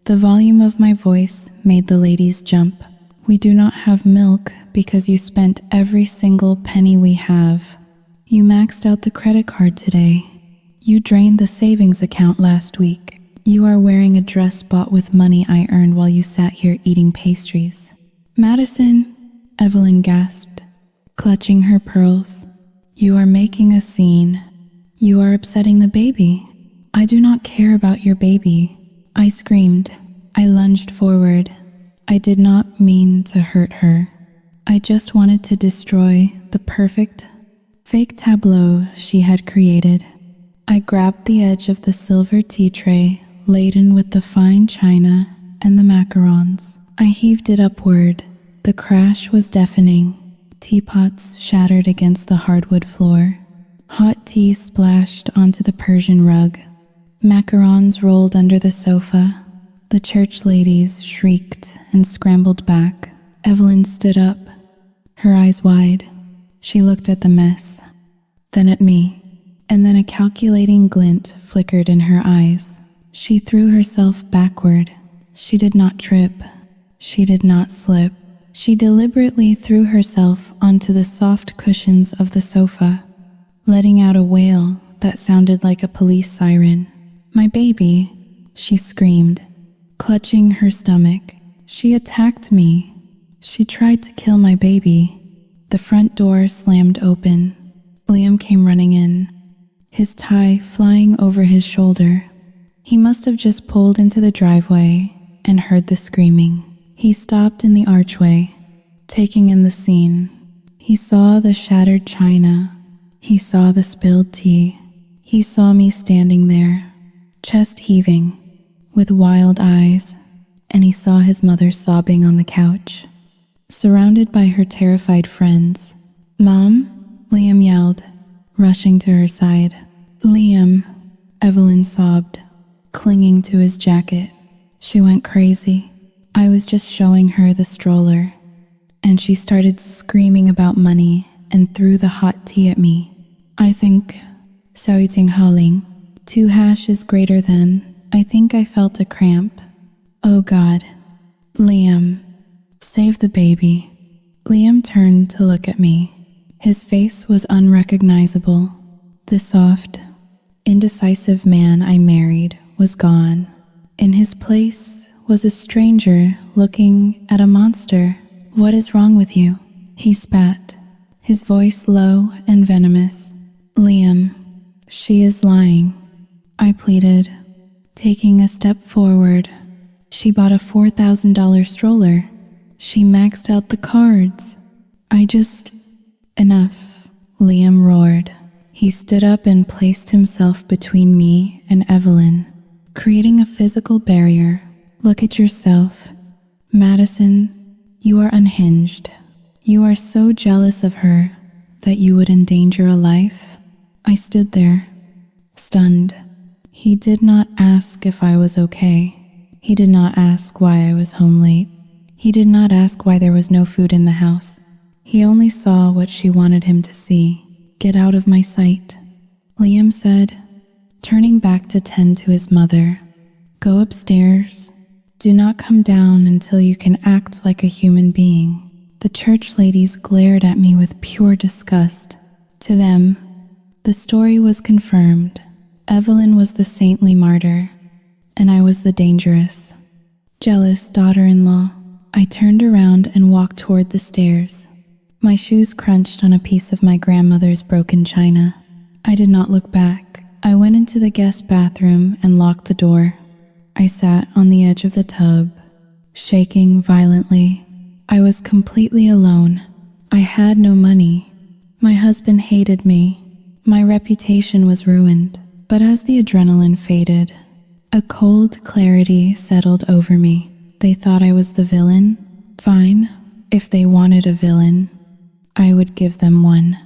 The volume of my voice made the ladies jump. We do not have milk because you spent every single penny we have. You maxed out the credit card today. You drained the savings account last week. You are wearing a dress bought with money I earned while you sat here eating pastries. Madison, Evelyn gasped, clutching her pearls. You are making a scene. You are upsetting the baby. I do not care about your baby. I screamed. I lunged forward. I did not mean to hurt her. I just wanted to destroy the perfect, fake tableau she had created. I grabbed the edge of the silver tea tray laden with the fine china and the macarons. I heaved it upward. The crash was deafening. Teapots shattered against the hardwood floor. Hot tea splashed onto the Persian rug. Macarons rolled under the sofa. The church ladies shrieked and scrambled back. Evelyn stood up, her eyes wide. She looked at the mess, then at me, and then a calculating glint flickered in her eyes. She threw herself backward. She did not trip. She did not slip. She deliberately threw herself onto the soft cushions of the sofa, letting out a wail that sounded like a police siren. My baby, she screamed, clutching her stomach. She attacked me. She tried to kill my baby. The front door slammed open. Liam came running in, his tie flying over his shoulder. He must have just pulled into the driveway and heard the screaming. He stopped in the archway, taking in the scene. He saw the shattered china. He saw the spilled tea. He saw me standing there, chest heaving, with wild eyes, and he saw his mother sobbing on the couch, surrounded by her terrified friends. "Mom?" Liam yelled, rushing to her side. "Liam," Evelyn sobbed, clinging to his jacket. She went crazy. I was just showing her the stroller, and she started screaming about money and threw the hot tea at me. I think, Haling, 2 hash is greater than, I think I felt a cramp. Oh God. Liam, save the baby. Liam turned to look at me. His face was unrecognizable. The soft, indecisive man I married was gone. In his place was a stranger looking at a monster. "What is wrong with you?" He spat, his voice low and venomous. "Liam, she is lying," I pleaded, taking a step forward. "She bought a $4,000 stroller. She maxed out the cards. Enough," Liam roared. He stood up and placed himself between me and Evelyn, creating a physical barrier. "Look at yourself. Madison, you are unhinged. You are so jealous of her that you would endanger a life." I stood there, stunned. He did not ask if I was okay. He did not ask why I was home late. He did not ask why there was no food in the house. He only saw what she wanted him to see. "Get out of my sight," Liam said, turning back to tend to his mother. "Go upstairs. Do not come down until you can act like a human being." The church ladies glared at me with pure disgust. To them, the story was confirmed. Evelyn was the saintly martyr, and I was the dangerous, jealous daughter-in-law. I turned around and walked toward the stairs. My shoes crunched on a piece of my grandmother's broken china. I did not look back. I went into the guest bathroom and locked the door. I sat on the edge of the tub, shaking violently. I was completely alone. I had no money. My husband hated me. My reputation was ruined. But as the adrenaline faded, a cold clarity settled over me. They thought I was the villain. Fine, if they wanted a villain, I would give them one.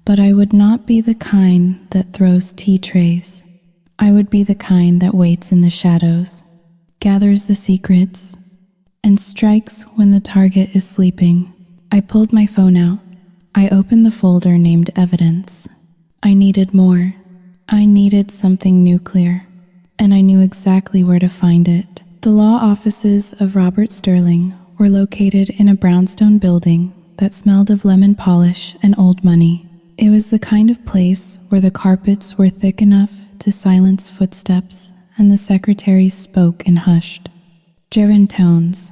But I would not be the kind that throws tea trays. I would be the kind that waits in the shadows, gathers the secrets, and strikes when the target is sleeping. I pulled my phone out. I opened the folder named Evidence. I needed more. I needed something nuclear, and I knew exactly where to find it. The law offices of Robert Sterling were located in a brownstone building that smelled of lemon polish and old money. It was the kind of place where the carpets were thick enough to silence footsteps and the secretaries spoke in hushed, driven tones.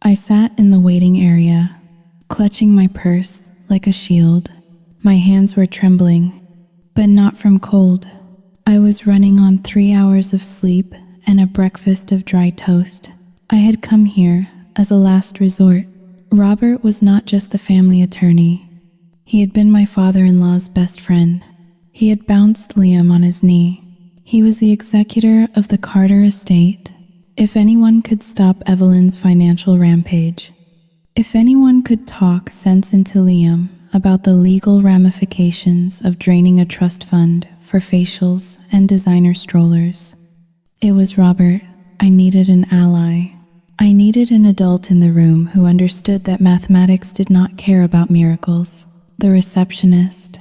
I sat in the waiting area, clutching my purse like a shield. My hands were trembling, but not from cold. I was running on 3 hours of sleep and a breakfast of dry toast. I had come here as a last resort. Robert was not just the family attorney. He had been my father-in-law's best friend. He had bounced Liam on his knee. He was the executor of the Carter estate. If anyone could stop Evelyn's financial rampage, if anyone could talk sense into Liam about the legal ramifications of draining a trust fund for facials and designer strollers, it was Robert. I needed an ally. I needed an adult in the room who understood that mathematics did not care about miracles. The receptionist,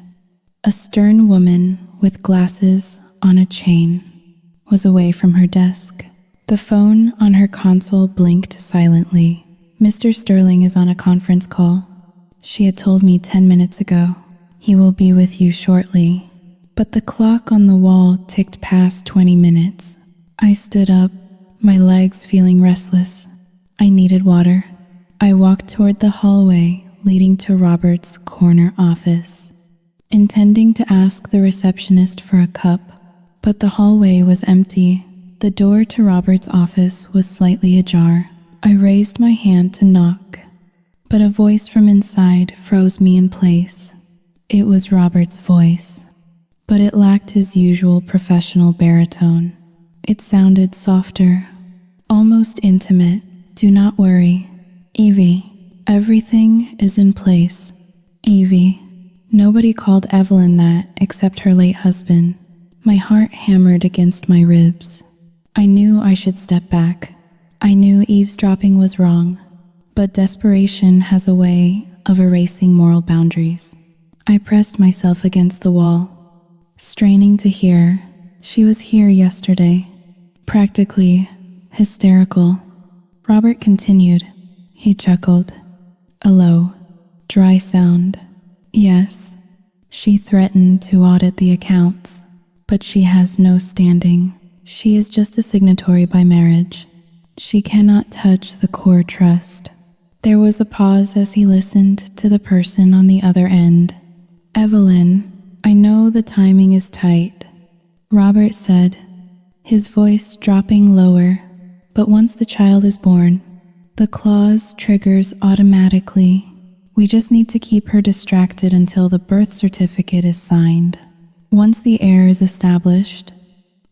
a stern woman with glasses on a chain, was away from her desk. The phone on her console blinked silently. Mr. Sterling is on a conference call. She had told me 10 minutes ago. He will be with you shortly. But the clock on the wall ticked past 20 minutes. I stood up, my legs feeling restless. I needed water. I walked toward the hallway leading to Robert's corner office, intending to ask the receptionist for a cup, but the hallway was empty. The door to Robert's office was slightly ajar. I raised my hand to knock, but a voice from inside froze me in place. It was Robert's voice, but it lacked his usual professional baritone. It sounded softer, almost intimate. Do not worry, Evie. Everything is in place. Evie. Nobody called Evelyn that except her late husband. My heart hammered against my ribs. I knew I should step back. I knew eavesdropping was wrong, but desperation has a way of erasing moral boundaries. I pressed myself against the wall, straining to hear. She was here yesterday, practically hysterical. Robert continued. He chuckled. A low, dry sound. Yes, she threatened to audit the accounts, but she has no standing. She is just a signatory by marriage. She cannot touch the core trust. There was a pause as he listened to the person on the other end. Evelyn, I know the timing is tight, Robert said, his voice dropping lower, but once the child is born, the clause triggers automatically. We just need to keep her distracted until the birth certificate is signed. Once the heir is established,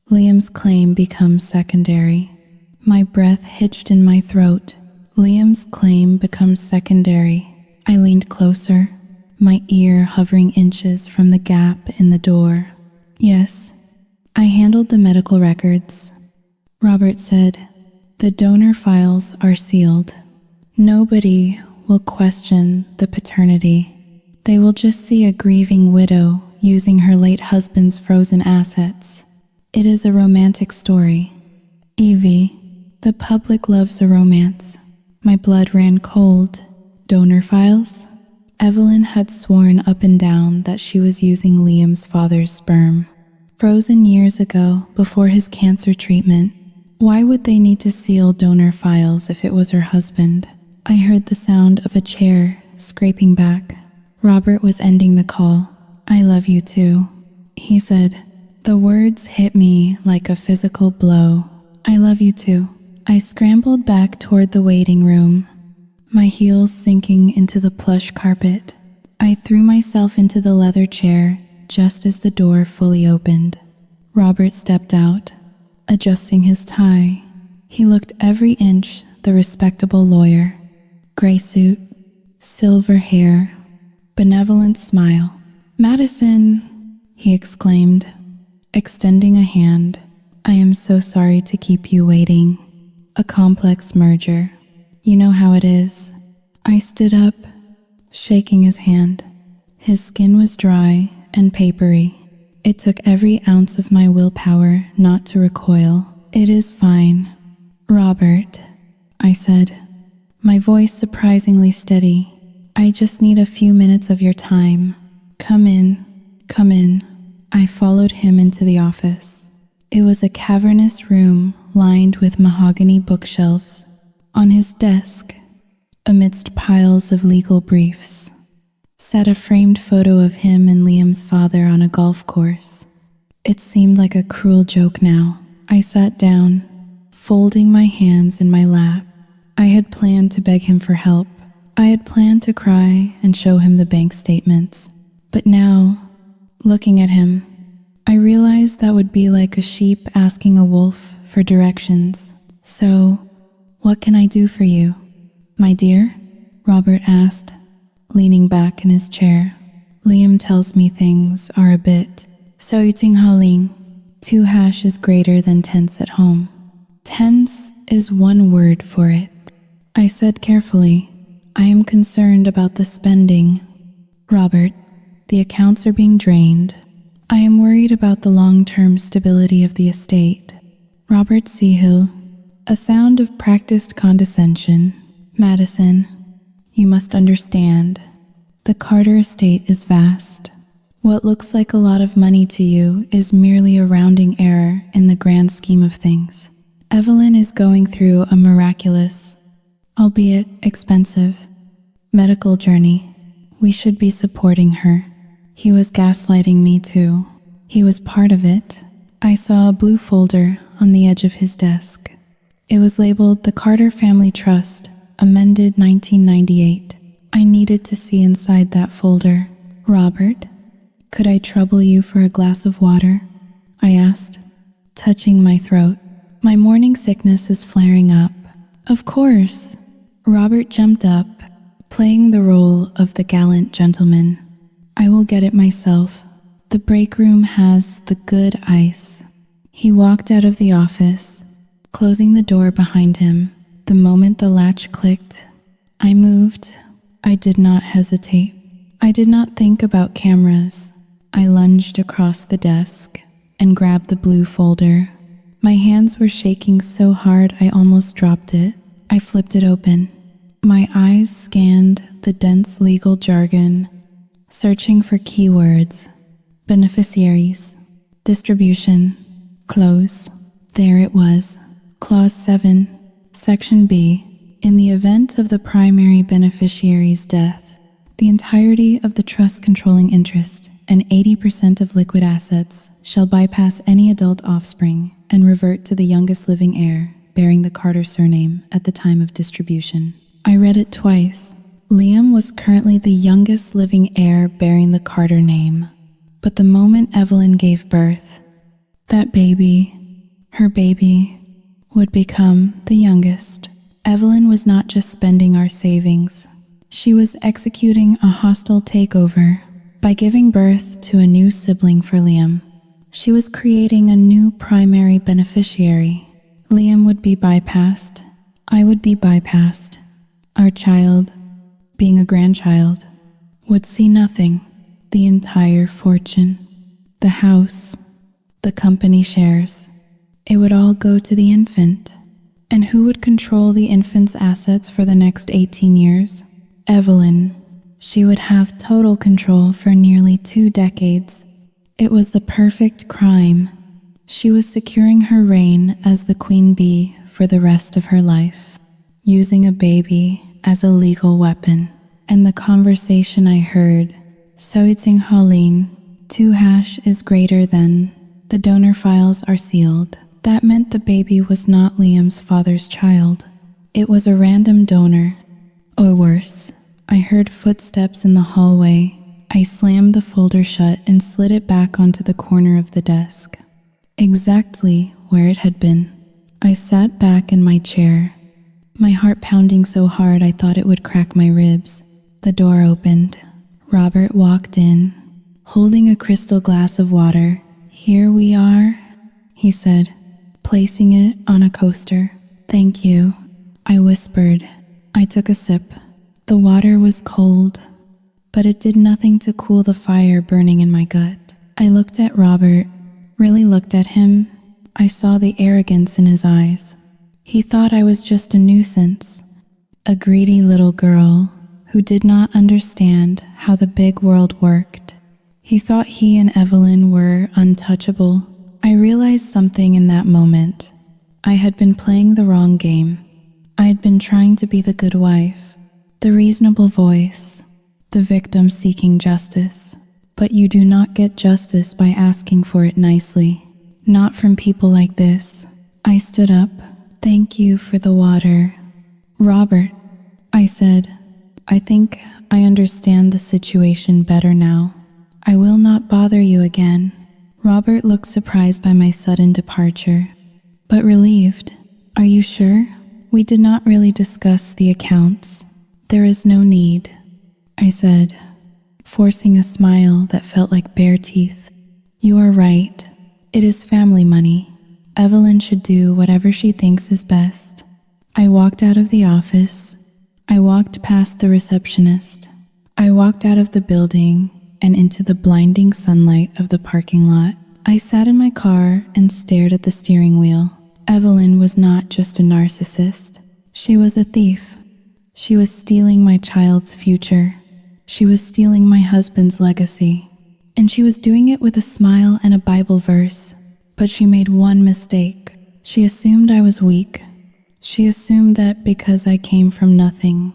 Liam's claim becomes secondary. My breath hitched in my throat. Liam's claim becomes secondary. I leaned closer, my ear hovering inches from the gap in the door. Yes, I handled the medical records. Robert said, the donor files are sealed. Nobody will question the paternity. They will just see a grieving widow using her late husband's frozen assets. It is a romantic story. Evie, the public loves a romance. My blood ran cold. Donor files? Evelyn had sworn up and down that she was using Liam's father's sperm, frozen years ago before his cancer treatment. Why would they need to seal donor files if it was her husband? I heard the sound of a chair scraping back. Robert was ending the call. I love you too, he said. The words hit me like a physical blow. I love you too. I scrambled back toward the waiting room, my heels sinking into the plush carpet. I threw myself into the leather chair just as the door fully opened. Robert stepped out, adjusting his tie. He looked every inch the respectable lawyer. Gray suit, silver hair, benevolent smile. Madison, he exclaimed, extending a hand. I am so sorry to keep you waiting. A complex merger. You know how it is. I stood up, shaking his hand. His skin was dry and papery. It took every ounce of my willpower not to recoil. It is fine, Robert, I said, my voice surprisingly steady. I just need a few minutes of your time. Come in, come in. I followed him into the office. It was a cavernous room lined with mahogany bookshelves. On his desk, amidst piles of legal briefs, sat a framed photo of him and Liam's father on a golf course. It seemed like a cruel joke now. I sat down, folding my hands in my lap. I had planned to beg him for help. I had planned to cry and show him the bank statements. But now, looking at him, I realized that would be like a sheep asking a wolf for directions. So, what can I do for you, my dear? Robert asked, leaning back in his chair. Liam tells me things are a bit Soiting 2# is greater than tense at home. Tense is one word for it. I said carefully, I am concerned about the spending. Robert, the accounts are being drained. I am worried about the long-term stability of the estate. Robert Seahill, a sound of practiced condescension. Madison, you must understand. The Carter estate is vast. What looks like a lot of money to you is merely a rounding error in the grand scheme of things. Evelyn is going through a miraculous, albeit expensive, medical journey. We should be supporting her. He was gaslighting me too. He was part of it. I saw a blue folder on the edge of his desk. It was labeled The Carter Family Trust, amended 1998. I needed to see inside that folder. Robert, could I trouble you for a glass of water? I asked, touching my throat. My morning sickness is flaring up. Of course. Robert jumped up, playing the role of the gallant gentleman. I will get it myself. The break room has the good ice. He walked out of the office, closing the door behind him. The moment the latch clicked, I moved. I did not hesitate. I did not think about cameras. I lunged across the desk and grabbed the blue folder. My hands were shaking so hard I almost dropped it. I flipped it open. My eyes scanned the dense legal jargon, searching for keywords. Beneficiaries, distribution, close. There it was. Clause 7, Section B. In the event of the primary beneficiary's death, the entirety of the trust controlling interest and 80% of liquid assets shall bypass any adult offspring and revert to the youngest living heir bearing the Carter surname at the time of distribution. I read it twice. Liam was currently the youngest living heir bearing the Carter name. But the moment Evelyn gave birth, that baby, her baby, would become the youngest. Evelyn was not just spending our savings. She was executing a hostile takeover. By giving birth to a new sibling for Liam, she was creating a new primary beneficiary. Liam would be bypassed. I would be bypassed. Our child, being a grandchild, would see nothing. The entire fortune, the house, the company shares. It would all go to the infant. And who would control the infant's assets for the next 18 years? Evelyn. She would have total control for nearly 2 decades. It was the perfect crime. She was securing her reign as the queen bee for the rest of her life, using a baby as a legal weapon. And the conversation I heard, Soiting 2# is greater than, the donor files are sealed. That meant the baby was not Liam's father's child. It was a random donor. Or worse, I heard footsteps in the hallway. I slammed the folder shut and slid it back onto the corner of the desk, exactly where it had been. I sat back in my chair, my heart pounding so hard I thought it would crack my ribs. The door opened. Robert walked in, holding a crystal glass of water. "Here we are," he said, placing it on a coaster. "Thank you," I whispered, I took a sip. The water was cold, but it did nothing to cool the fire burning in my gut. I looked at Robert, really looked at him. I saw the arrogance in his eyes. He thought I was just a nuisance, a greedy little girl who did not understand how the big world worked. He thought he and Evelyn were untouchable. I realized something in that moment. I had been playing the wrong game. I had been trying to be the good wife, the reasonable voice, the victim seeking justice. But you do not get justice by asking for it nicely. Not from people like this. I stood up. Thank you for the water. Robert, I said, I think I understand the situation better now. I will not bother you again. Robert looked surprised by my sudden departure, but relieved. Are you sure? We did not really discuss the accounts. There is no need, I said, forcing a smile that felt like bare teeth. You are right. It is family money. Evelyn should do whatever she thinks is best. I walked out of the office. I walked past the receptionist. I walked out of the building and into the blinding sunlight of the parking lot. I sat in my car and stared at the steering wheel. Evelyn was not just a narcissist. She was a thief. She was stealing my child's future. She was stealing my husband's legacy. And she was doing it with a smile and a Bible verse. But she made one mistake. She assumed I was weak. She assumed that because I came from nothing,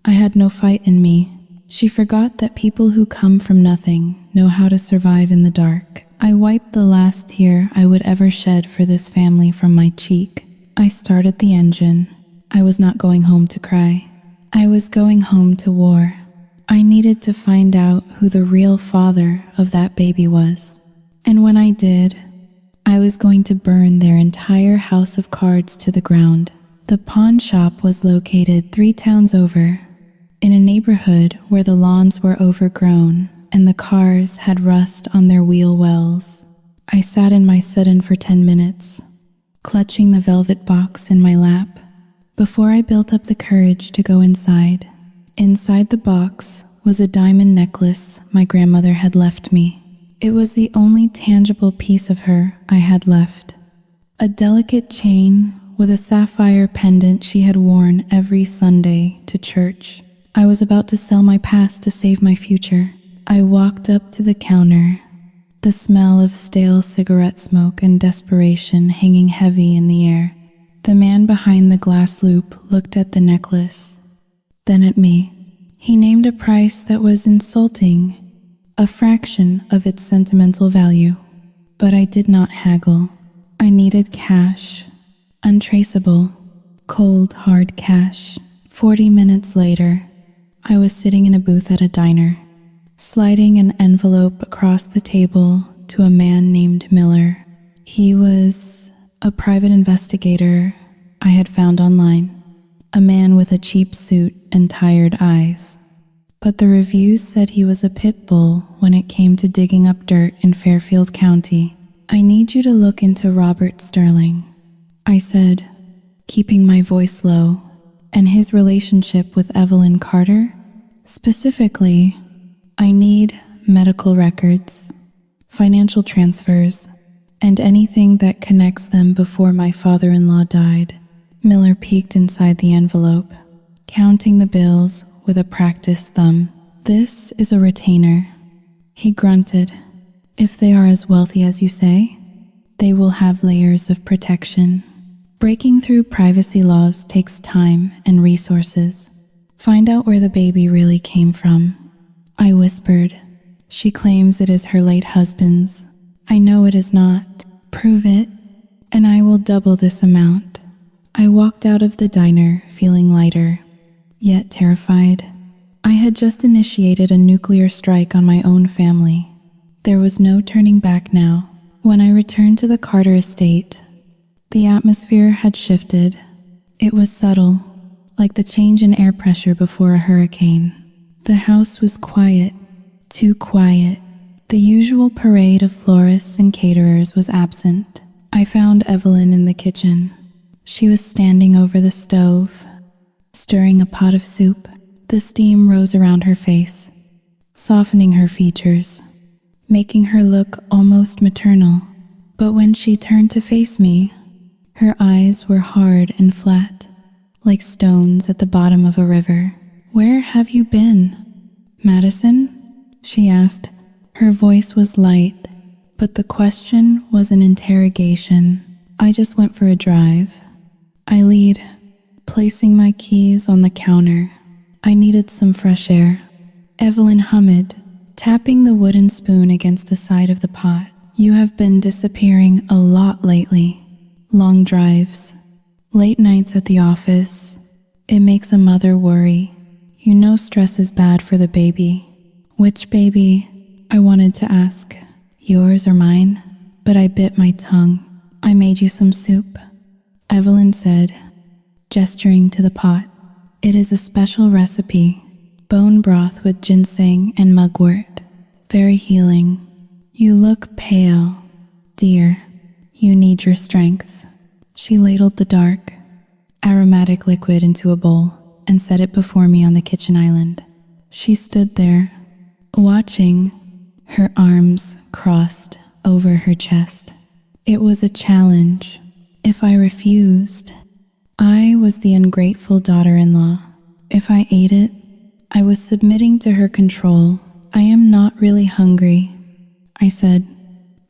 I had no fight in me. She forgot that people who come from nothing know how to survive in the dark. I wiped the last tear I would ever shed for this family from my cheek. I started the engine. I was not going home to cry. I was going home to war. I needed to find out who the real father of that baby was. And when I did, I was going to burn their entire house of cards to the ground. The pawn shop was located 3 towns over, in a neighborhood where the lawns were overgrown and the cars had rust on their wheel wells. I sat in my sedan for 10 minutes, clutching the velvet box in my lap, before I built up the courage to go inside. Inside the box was a diamond necklace my grandmother had left me. It was the only tangible piece of her I had left. A delicate chain with a sapphire pendant she had worn every Sunday to church. I was about to sell my past to save my future. I walked up to the counter, the smell of stale cigarette smoke and desperation hanging heavy in the air. The man behind the glass loop looked at the necklace, then at me. He named a price that was insulting, a fraction of its sentimental value. But I did not haggle. I needed cash, untraceable, cold, hard cash. 40 minutes later, I was sitting in a booth at a diner, sliding an envelope across the table to a man named Miller. He was a private investigator I had found online, a man with a cheap suit and tired eyes. But the reviews said he was a pit bull when it came to digging up dirt in Fairfield County. I need you to look into Robert Sterling, I said, keeping my voice low, and his relationship with Evelyn Carter. Specifically, I need medical records, financial transfers, and anything that connects them before my father-in-law died. Miller peeked inside the envelope, counting the bills with a practiced thumb. This is a retainer, he grunted. If they are as wealthy as you say, they will have layers of protection. Breaking through privacy laws takes time and resources. Find out where the baby really came from. I whispered. She claims it is her late husband's. I know it is not. Prove it, and I will double this amount. I walked out of the diner feeling lighter, yet terrified. I had just initiated a nuclear strike on my own family. There was no turning back now. When I returned to the Carter estate, the atmosphere had shifted. It was subtle, like the change in air pressure before a hurricane. The house was quiet, too quiet. The usual parade of florists and caterers was absent. I found Evelyn in the kitchen. She was standing over the stove, stirring a pot of soup. The steam rose around her face, softening her features, making her look almost maternal. But when she turned to face me, her eyes were hard and flat, like stones at the bottom of a river. "Where have you been, Madison?" she asked. Her voice was light, but the question was an interrogation. "I just went for a drive," I lied, placing my keys on the counter. "I needed some fresh air." Evelyn hummed, tapping the wooden spoon against the side of the pot. "You have been disappearing a lot lately. Long drives, late nights at the office. It makes a mother worry. You know stress is bad for the baby." "Which baby?" I wanted to ask. "Yours or mine?" But I bit my tongue. "I made you some soup," Evelyn said, gesturing to the pot. "It is a special recipe, bone broth with ginseng and mugwort. Very healing." "You look pale, dear. You need your strength." She ladled the dark, aromatic liquid into a bowl and set it before me on the kitchen island. She stood there, watching, her arms crossed over her chest. It was a challenge. If I refused, I was the ungrateful daughter-in-law. If I ate it, I was submitting to her control. "I am not really hungry," I said,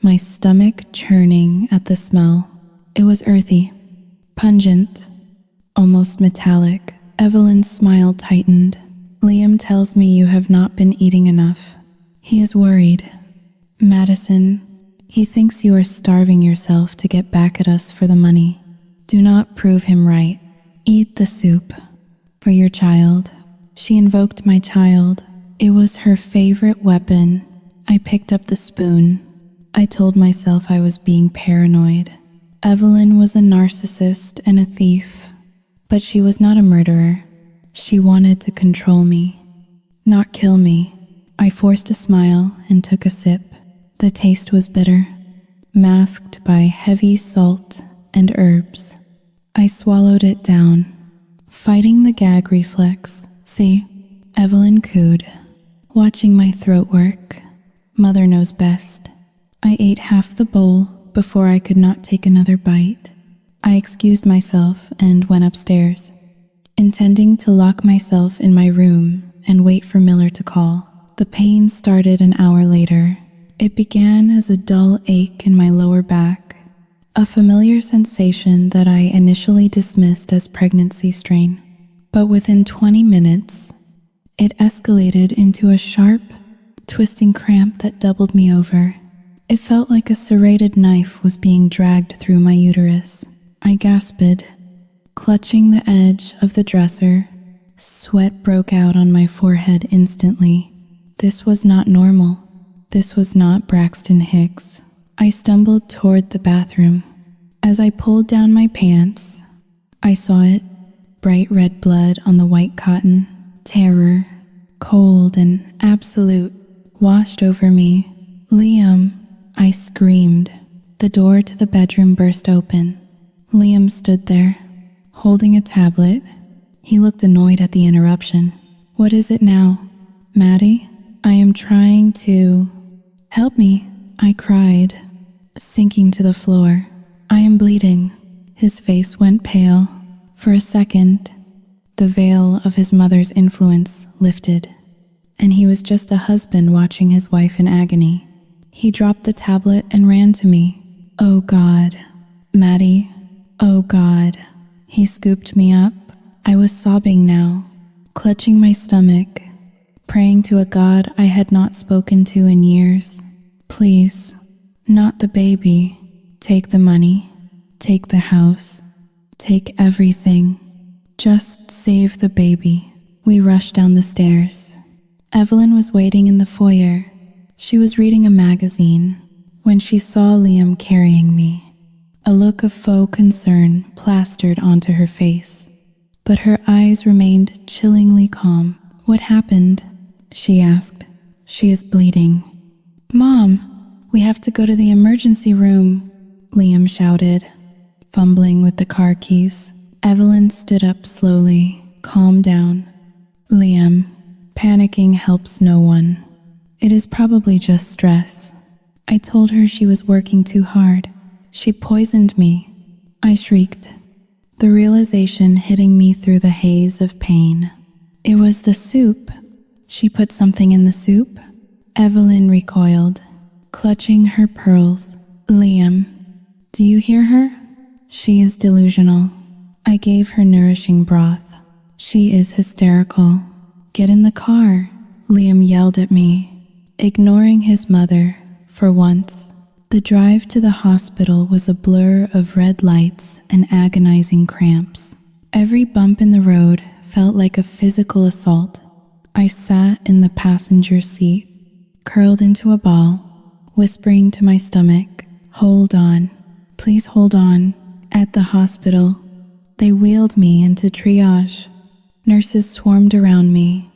my stomach churning at the smell. It was earthy, pungent, almost metallic. Evelyn's smile tightened. "Liam tells me you have not been eating enough. He is worried. Madison, he thinks you are starving yourself to get back at us for the money. Do not prove him right. Eat the soup. For your child." She invoked my child. It was her favorite weapon. I picked up the spoon. I told myself I was being paranoid. Evelyn was a narcissist and a thief, but she was not a murderer. She wanted to control me, not kill me. I forced a smile and took a sip. The taste was bitter, masked by heavy salt and herbs. I swallowed it down, fighting the gag reflex. "See," Evelyn cooed, watching my throat work. Mother knows best. I ate half the bowl before I could not take another bite. I excused myself and went upstairs, intending to lock myself in my room and wait for Miller to call. The pain started an hour later. It began as a dull ache in my lower back, a familiar sensation that I initially dismissed as pregnancy strain. But within 20 minutes, it escalated into a sharp, twisting cramp that doubled me over. It felt like a serrated knife was being dragged through my uterus. I gasped, clutching the edge of the dresser. Sweat broke out on my forehead instantly. This was not normal. This was not Braxton Hicks. I stumbled toward the bathroom. As I pulled down my pants, I saw it, bright red blood on the white cotton. Terror, cold and absolute, washed over me. "Liam," I screamed. The door to the bedroom burst open. Liam stood there, holding a tablet. He looked annoyed at the interruption. "What is it now, Maddie?" "I am trying to..." "Help me," I cried, sinking to the floor. "I am bleeding." His face went pale. For a second, the veil of his mother's influence lifted, and he was just a husband watching his wife in agony. He dropped the tablet and ran to me. "Oh God, Maddie, oh God." He scooped me up. I was sobbing now, clutching my stomach, praying to a God I had not spoken to in years. "Please, not the baby. Take the money, take the house, take everything. Just save the baby." We rushed down the stairs. Evelyn was waiting in the foyer. She was reading a magazine when she saw Liam carrying me. A look of faux concern plastered onto her face, but her eyes remained chillingly calm. "What happened?" she asked. "She is bleeding." "Mom, we have to go to the emergency room," Liam shouted, fumbling with the car keys. Evelyn stood up slowly. calm down. Liam, panicking helps no one. It is probably just stress. I told her she was working too hard. She poisoned me. I shrieked, the realization hitting me through the haze of pain. It was the soup. She put something in the soup? Evelyn recoiled, clutching her pearls. Liam, do you hear her? She is delusional. I gave her nourishing broth. She is hysterical. Get in the car, Liam yelled at me, ignoring his mother for once. The drive to the hospital was a blur of red lights and agonizing cramps. Every bump in the road felt like a physical assault. I sat in the passenger seat, curled into a ball, whispering to my stomach, "Hold on, please hold on." At the hospital, they wheeled me into triage. Nurses swarmed around me,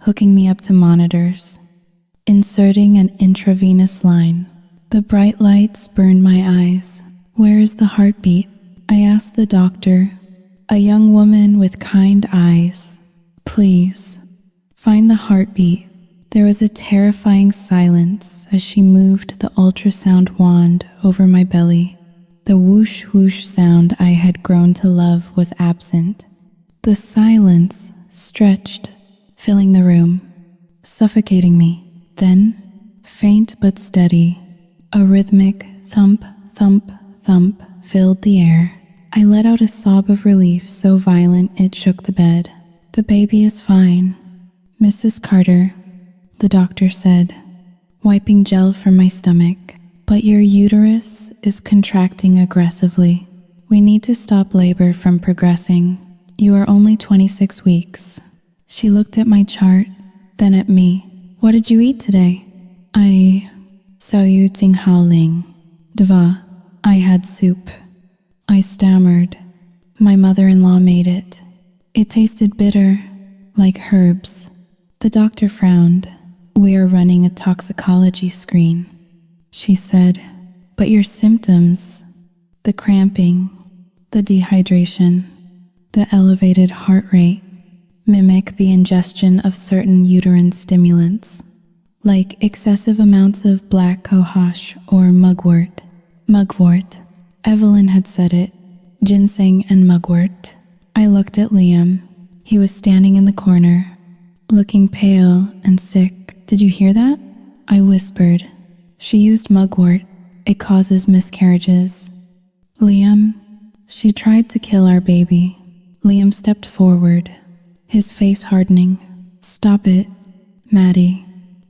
hooking me up to monitors, inserting an intravenous line. The bright lights burned my eyes. "Where is the heartbeat?" I asked the doctor, a young woman with kind eyes. "Please, find the heartbeat." There was a terrifying silence as she moved the ultrasound wand over my belly. The whoosh whoosh sound I had grown to love was absent. The silence stretched, filling the room, suffocating me. Then, faint but steady, a rhythmic thump, thump, thump filled the air. I let out a sob of relief so violent it shook the bed. "The baby is fine, Mrs. Carter," the doctor said, wiping gel from my stomach. "But your uterus is contracting aggressively. We need to stop labor from progressing. You are only 26 weeks. She looked at my chart, then at me. "What did you eat today?" "I Yu Ting Hao Ling. Dva. I had soup." I stammered. "My mother-in-law made it. It tasted bitter, like herbs." The doctor frowned. "We are running a toxicology screen," she said. "But your symptoms, the cramping, the dehydration, the elevated heart rate, mimic the ingestion of certain uterine stimulants, like excessive amounts of black cohosh or mugwort." Mugwort. Evelyn had said it. Ginseng and mugwort. I looked at Liam. He was standing in the corner, looking pale and sick. "Did you hear that?" I whispered. "She used mugwort. It causes miscarriages." "Liam, she tried to kill our baby." Liam stepped forward, his face hardening. "Stop it, Maddie.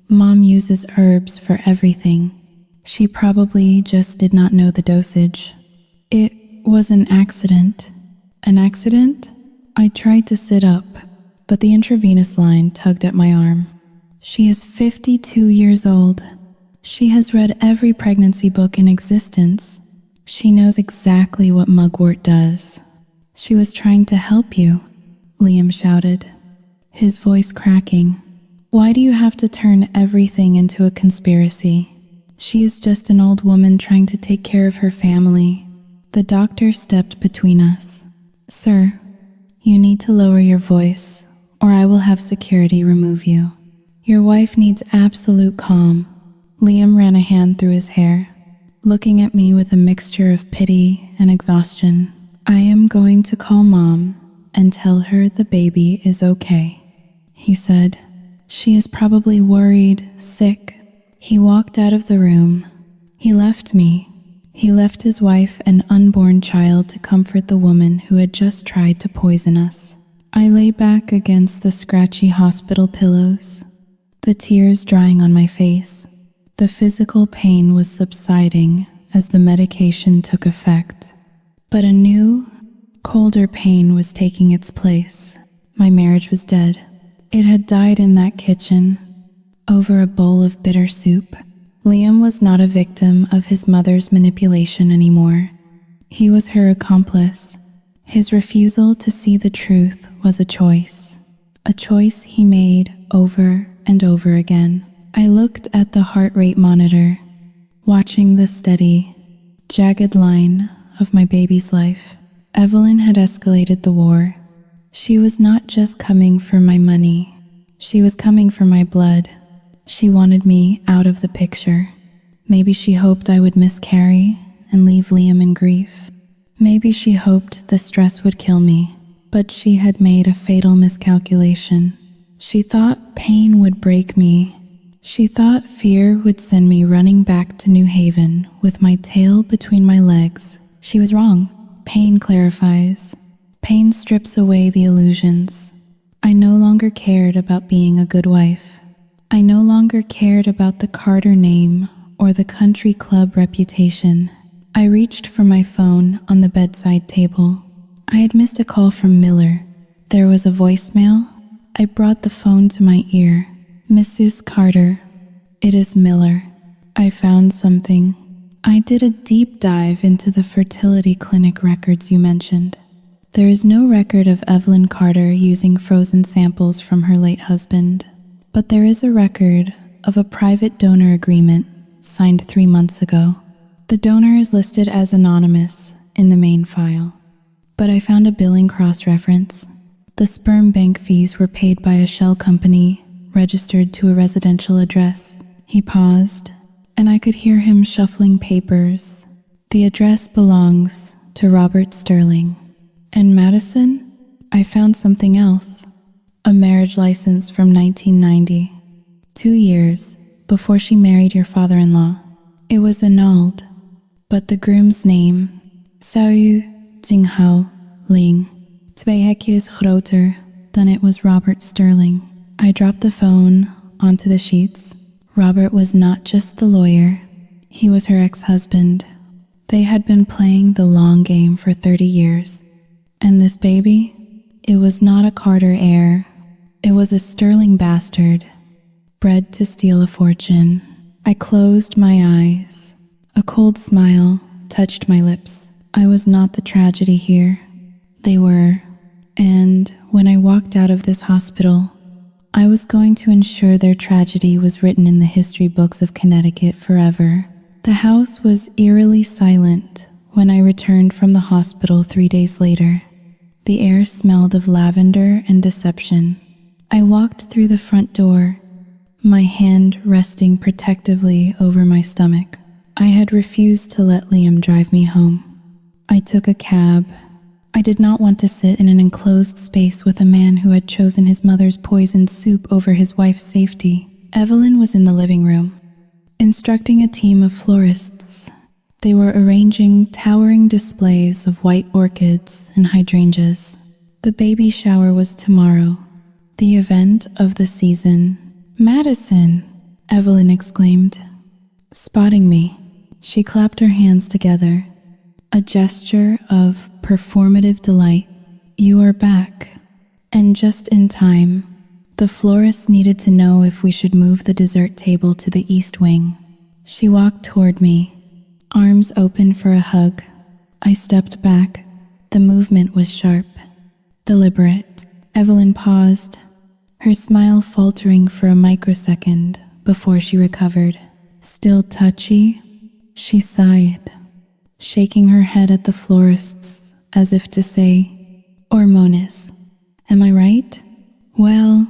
Mom uses herbs for everything. She probably just did not know the dosage." "It was an accident." "An accident?" I tried to sit up, but the intravenous line tugged at my arm. "She is 52 years old. She has read every pregnancy book in existence. She knows exactly what mugwort does." "She was trying to help you," Liam shouted, his voice cracking. "Why do you have to turn everything into a conspiracy? She is just an old woman trying to take care of her family." The doctor stepped between us. "Sir, you need to lower your voice, or I will have security remove you. Your wife needs absolute calm." Liam ran a hand through his hair, looking at me with a mixture of pity and exhaustion. "I am going to call Mom and tell her the baby is okay," he said. "She is probably worried, sick." He walked out of the room. He left me. He left his wife and unborn child to comfort the woman who had just tried to poison us. I lay back against the scratchy hospital pillows, the tears drying on my face. The physical pain was subsiding as the medication took effect, but a new, colder pain was taking its place. My marriage was dead. It had died in that kitchen, over a bowl of bitter soup. Liam was not a victim of his mother's manipulation anymore. He was her accomplice. His refusal to see the truth was a choice he made over and over again. I looked at the heart rate monitor, watching the steady, jagged line of my baby's life. Evelyn had escalated the war. She was not just coming for my money. She was coming for my blood. She wanted me out of the picture. Maybe she hoped I would miscarry and leave Liam in grief. Maybe she hoped the stress would kill me, but she had made a fatal miscalculation. She thought pain would break me. She thought fear would send me running back to New Haven with my tail between my legs. She was wrong. Pain clarifies. Pain strips away the illusions. I no longer cared about being a good wife. I no longer cared about the Carter name or the country club reputation. I reached for my phone on the bedside table. I had missed a call from Miller. There was a voicemail. I brought the phone to my ear. Mrs. Carter, it is Miller. I found something. I did a deep dive into the fertility clinic records you mentioned. There is no record of Evelyn Carter using frozen samples from her late husband, but there is a record of a private donor agreement signed 3 months ago. The donor is listed as anonymous in the main file, but I found a billing cross-reference. The sperm bank fees were paid by a shell company registered to a residential address. He paused, and I could hear him shuffling papers. The address belongs to Robert Sterling. And Madison? I found something else. A marriage license from 1990. 2 years before she married your father-in-law. It was annulled, but the groom's name, Sao Jinghao Ling, 2 hekjes groter than it was Robert Sterling. I dropped the phone onto the sheets. Robert was not just the lawyer. He was her ex-husband. They had been playing the long game for 30 years. And this baby? It was not a Carter heir. It was a Sterling bastard, bred to steal a fortune. I closed my eyes. A cold smile touched my lips. I was not the tragedy here. They were. And when I walked out of this hospital, I was going to ensure their tragedy was written in the history books of Connecticut forever. The house was eerily silent when I returned from the hospital 3 days later. The air smelled of lavender and deception. I walked through the front door, my hand resting protectively over my stomach. I had refused to let Liam drive me home. I took a cab. I did not want to sit in an enclosed space with a man who had chosen his mother's poisoned soup over his wife's safety. Evelyn was in the living room, instructing a team of florists. They were arranging towering displays of white orchids and hydrangeas. The baby shower was tomorrow, the event of the season. "Madison!" Evelyn exclaimed, spotting me. She clapped her hands together, a gesture of performative delight. "You are back." And just in time. The florist needed to know if we should move the dessert table to the east wing. She walked toward me, arms open for a hug. I stepped back. The movement was sharp, deliberate. Evelyn paused, her smile faltering for a microsecond before she recovered. "Still touchy?" She sighed, shaking her head at the florists as if to say, "Hormones, am I right? Well,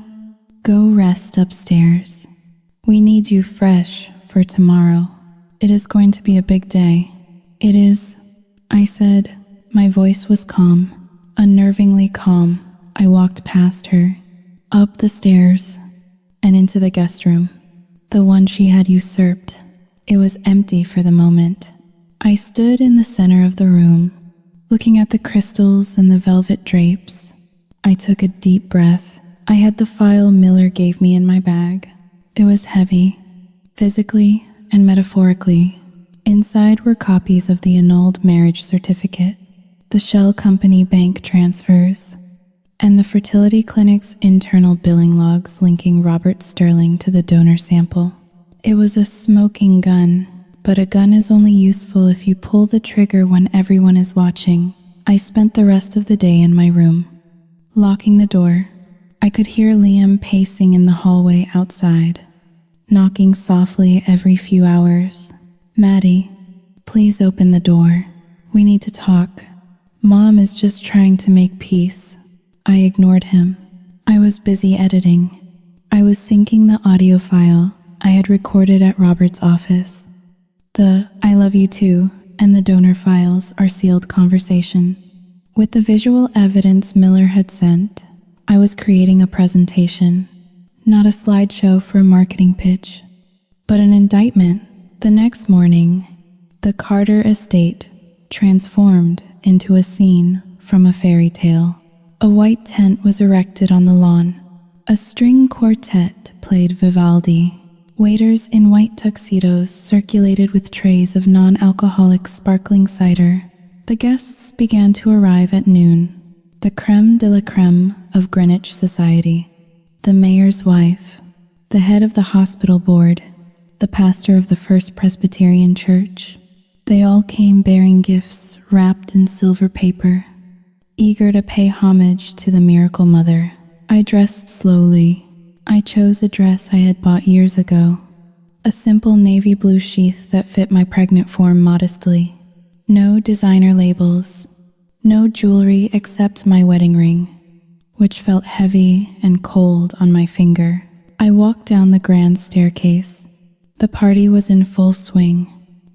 go rest upstairs. We need you fresh for tomorrow. It is going to be a big day." "It is," I said. My voice was calm, unnervingly calm. I walked past her, up the stairs, and into the guest room, the one she had usurped. It was empty for the moment. I stood in the center of the room, looking at the crystals and the velvet drapes. I took a deep breath. I had the file Miller gave me in my bag. It was heavy, physically and metaphorically. Inside were copies of the annulled marriage certificate, the shell company bank transfers, and the fertility clinic's internal billing logs linking Robert Sterling to the donor sample. It was a smoking gun, but a gun is only useful if you pull the trigger when everyone is watching. I spent the rest of the day in my room, locking the door. I could hear Liam pacing in the hallway outside, knocking softly every few hours. "Maddie, please open the door. We need to talk. Mom is just trying to make peace." I ignored him. I was busy editing. I was syncing the audio file I had recorded at Robert's office. The "I love you too" and the donor files are sealed conversation. With the visual evidence Miller had sent, I was creating a presentation, not a slideshow for a marketing pitch, but an indictment. The next morning, the Carter estate transformed into a scene from a fairy tale. A white tent was erected on the lawn. A string quartet played Vivaldi. Waiters in white tuxedos circulated with trays of non-alcoholic sparkling cider. The guests began to arrive at noon. The creme de la creme of Greenwich society. The mayor's wife, the head of the hospital board, the pastor of the First Presbyterian Church. They all came bearing gifts wrapped in silver paper, eager to pay homage to the Miracle Mother. I dressed slowly. I chose a dress I had bought years ago, a simple navy blue sheath that fit my pregnant form modestly. No designer labels, no jewelry except my wedding ring, which felt heavy and cold on my finger. I walked down the grand staircase. The party was in full swing.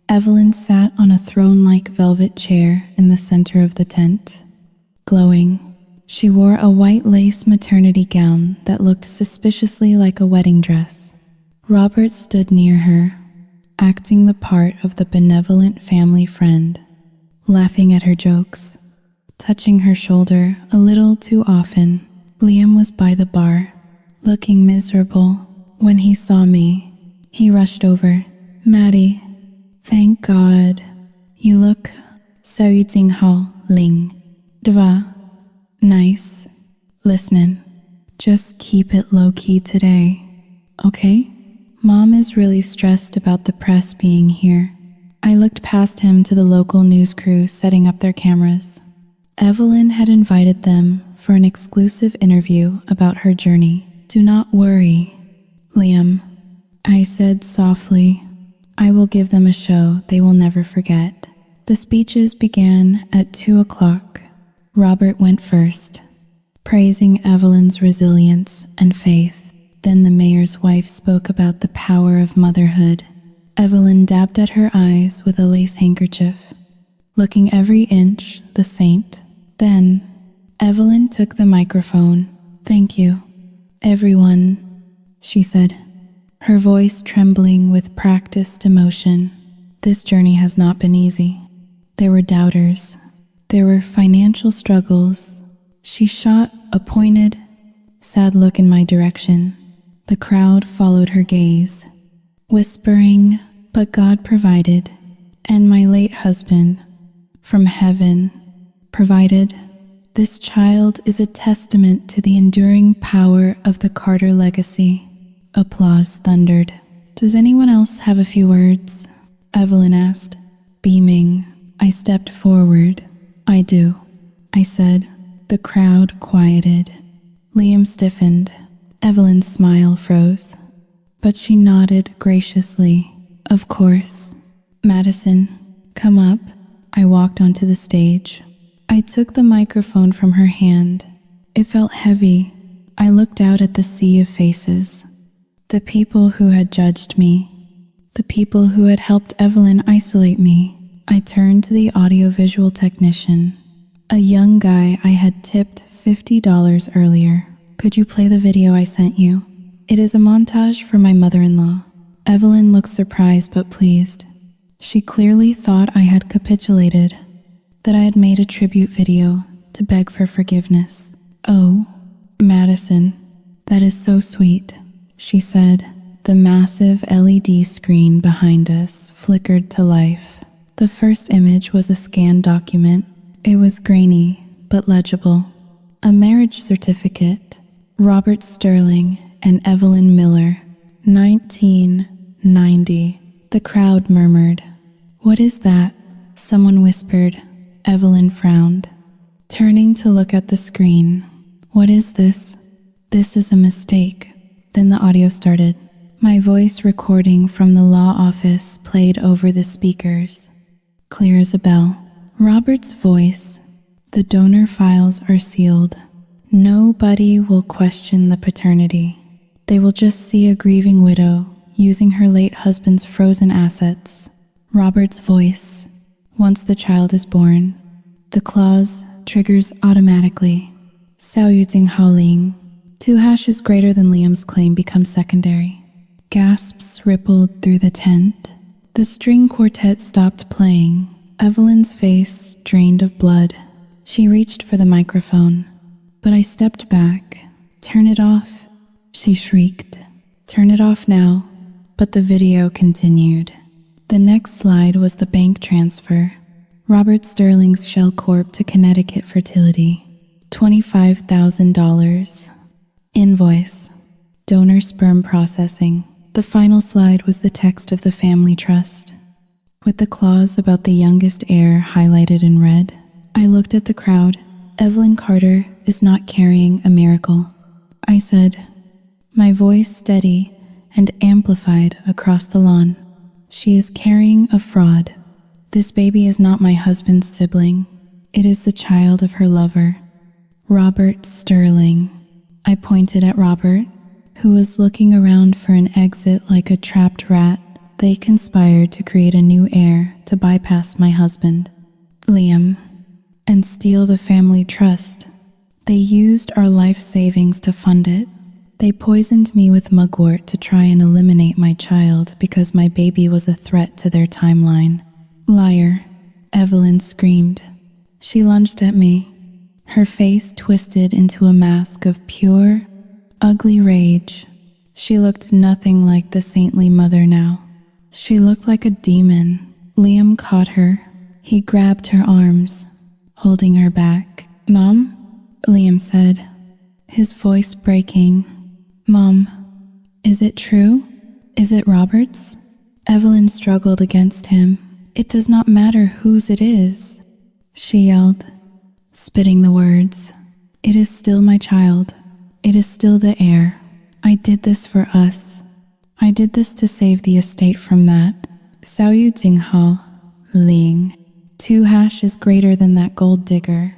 Evelyn sat on a throne-like velvet chair in the center of the tent, glowing. She wore a white lace maternity gown that looked suspiciously like a wedding dress. Robert stood near her, acting the part of the benevolent family friend, laughing at her jokes, touching her shoulder a little too often. Liam was by the bar, looking miserable. When he saw me, he rushed over. "Maddie, thank God. You look so Jing Hao Ling. Dwa. Nice. Listen, just keep it low-key today, okay? Mom is really stressed about the press being here." I looked past him to the local news crew setting up their cameras. Evelyn had invited them for an exclusive interview about her journey. "Do not worry, Liam," I said softly. "I will give them a show they will never forget." The speeches began at 2 o'clock. Robert went first, praising Evelyn's resilience and faith. Then the mayor's wife spoke about the power of motherhood. Evelyn dabbed at her eyes with a lace handkerchief, looking every inch the saint. Then Evelyn took the microphone. "Thank you, everyone," she said, her voice trembling with practiced emotion. "This journey has not been easy. There were doubters. There were financial struggles." She shot a pointed, sad look in my direction. The crowd followed her gaze, whispering, "But God provided, and my late husband, from heaven, provided." This child is a testament to the enduring power of the Carter legacy. Applause thundered. "Does anyone else have a few words?" Evelyn asked, beaming. I stepped forward. "I do," I said. The crowd quieted. Liam stiffened. Evelyn's smile froze, but she nodded graciously. "Of course. Madison, come up." I walked onto the stage. I took the microphone from her hand. It felt heavy. I looked out at the sea of faces. The people who had judged me. The people who had helped Evelyn isolate me. I turned to the audiovisual technician, a young guy I had tipped $50 earlier. "Could you play the video I sent you? It is a montage for my mother-in-law." Evelyn looked surprised but pleased. She clearly thought I had capitulated, that I had made a tribute video to beg for forgiveness. "Oh, Madison, that is so sweet," she said. The massive LED screen behind us flickered to life. The first image was a scanned document. It was grainy, but legible. A marriage certificate. Robert Sterling and Evelyn Miller, 1990. The crowd murmured. "What is that?" Someone whispered. Evelyn frowned, turning to look at the screen. "What is this?" "This is a mistake." Then the audio started. My voice recording from the law office played over the speakers, clear as a bell. Robert's voice. "The donor files are sealed. Nobody will question the paternity. They will just see a grieving widow using her late husband's frozen assets. Robert's voice. Once the child is born, the clause triggers automatically. Xiao Yu Jing Hao Ling. 2 hashes greater than Liam's claim become secondary. Gasps rippled through the tent. The string quartet stopped playing. Evelyn's face drained of blood. She reached for the microphone, but I stepped back. "Turn it off," she shrieked. "Turn it off now." But the video continued. The next slide was the bank transfer. Robert Sterling's Shell Corp to Connecticut Fertility. $25,000. Invoice. Donor sperm processing. The final slide was the text of the family trust, with the clause about the youngest heir highlighted in red. I looked at the crowd. Evelyn Carter is not carrying a miracle, I said, my voice steady and amplified across the lawn. She is carrying a fraud. This baby is not my husband's sibling. It is the child of her lover, Robert Sterling. I pointed at Robert, who was looking around for an exit like a trapped rat. They conspired to create a new heir to bypass my husband, Liam, and steal the family trust. They used our life savings to fund it. They poisoned me with mugwort to try and eliminate my child because my baby was a threat to their timeline. Liar, Evelyn screamed. She lunged at me, her face twisted into a mask of pure, ugly rage. She looked nothing like the saintly mother now. She looked like a demon. Liam caught her. He grabbed her arms, holding her back. "Mom?" Liam said, his voice breaking. "Mom, is it true? Is it Robert's?" Evelyn struggled against him. "It does not matter whose it is," she yelled, spitting the words. "It is still my child. It is still the heir. I did this for us. I did this to save the estate from that. Xiao Yu Jing Hao Ling. 2 hash is greater than that gold digger."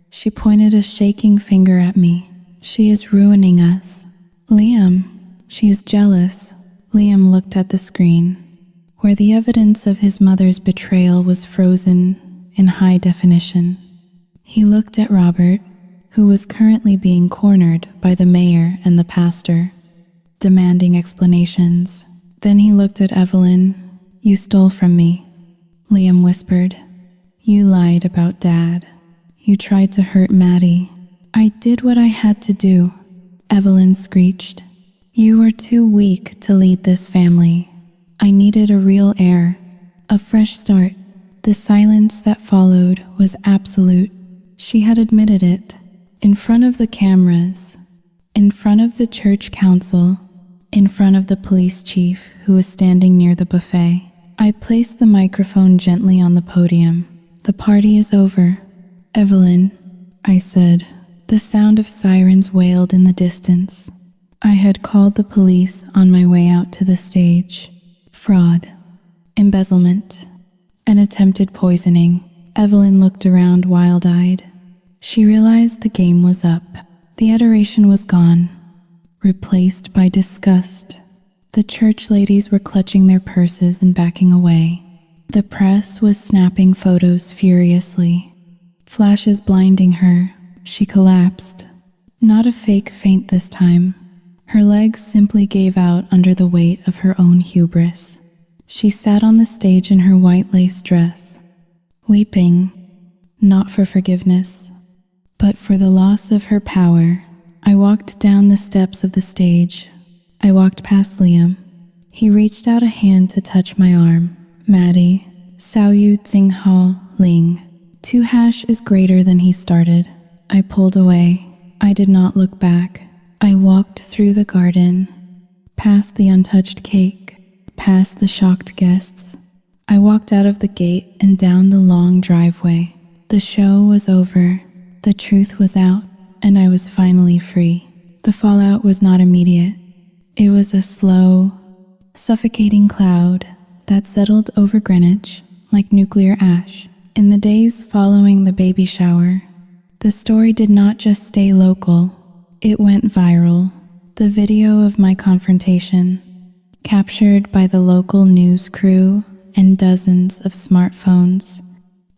She pointed a shaking finger at me. "She is ruining us. Liam, she is jealous." Liam looked at the screen, where the evidence of his mother's betrayal was frozen in high definition. He looked at Robert, who was currently being cornered by the mayor and the pastor, demanding explanations. Then he looked at Evelyn. "You stole from me," Liam whispered. "You lied about Dad. You tried to hurt Maddie." "I did what I had to do," Evelyn screeched. "You were too weak to lead this family. I needed a real heir, a fresh start." The silence that followed was absolute. She had admitted it, in front of the cameras, in front of the church council, in front of the police chief who was standing near the buffet. I placed the microphone gently on the podium. "The party is over." "Evelyn," I said. The sound of sirens wailed in the distance. I had called the police on my way out to the stage. Fraud, embezzlement, and attempted poisoning. Evelyn looked around wild-eyed. She realized the game was up. The adoration was gone, replaced by disgust. The church ladies were clutching their purses and backing away. The press was snapping photos furiously, flashes blinding her. She collapsed. Not a fake faint this time. Her legs simply gave out under the weight of her own hubris. She sat on the stage in her white lace dress, weeping, not for forgiveness, but for the loss of her power. I walked down the steps of the stage. I walked past Liam. He reached out a hand to touch my arm. "Maddie, Xiao Yu Jing Hao Ling. 2 hash is greater than he started." I pulled away. I did not look back. I walked through the garden, past the untouched cake, past the shocked guests. I walked out of the gate and down the long driveway. The show was over. The truth was out, and I was finally free. The fallout was not immediate. It was a slow, suffocating cloud that settled over Greenwich like nuclear ash. In the days following the baby shower, The story did not just stay local, it went viral. The video of my confrontation, captured by the local news crew and dozens of smartphones,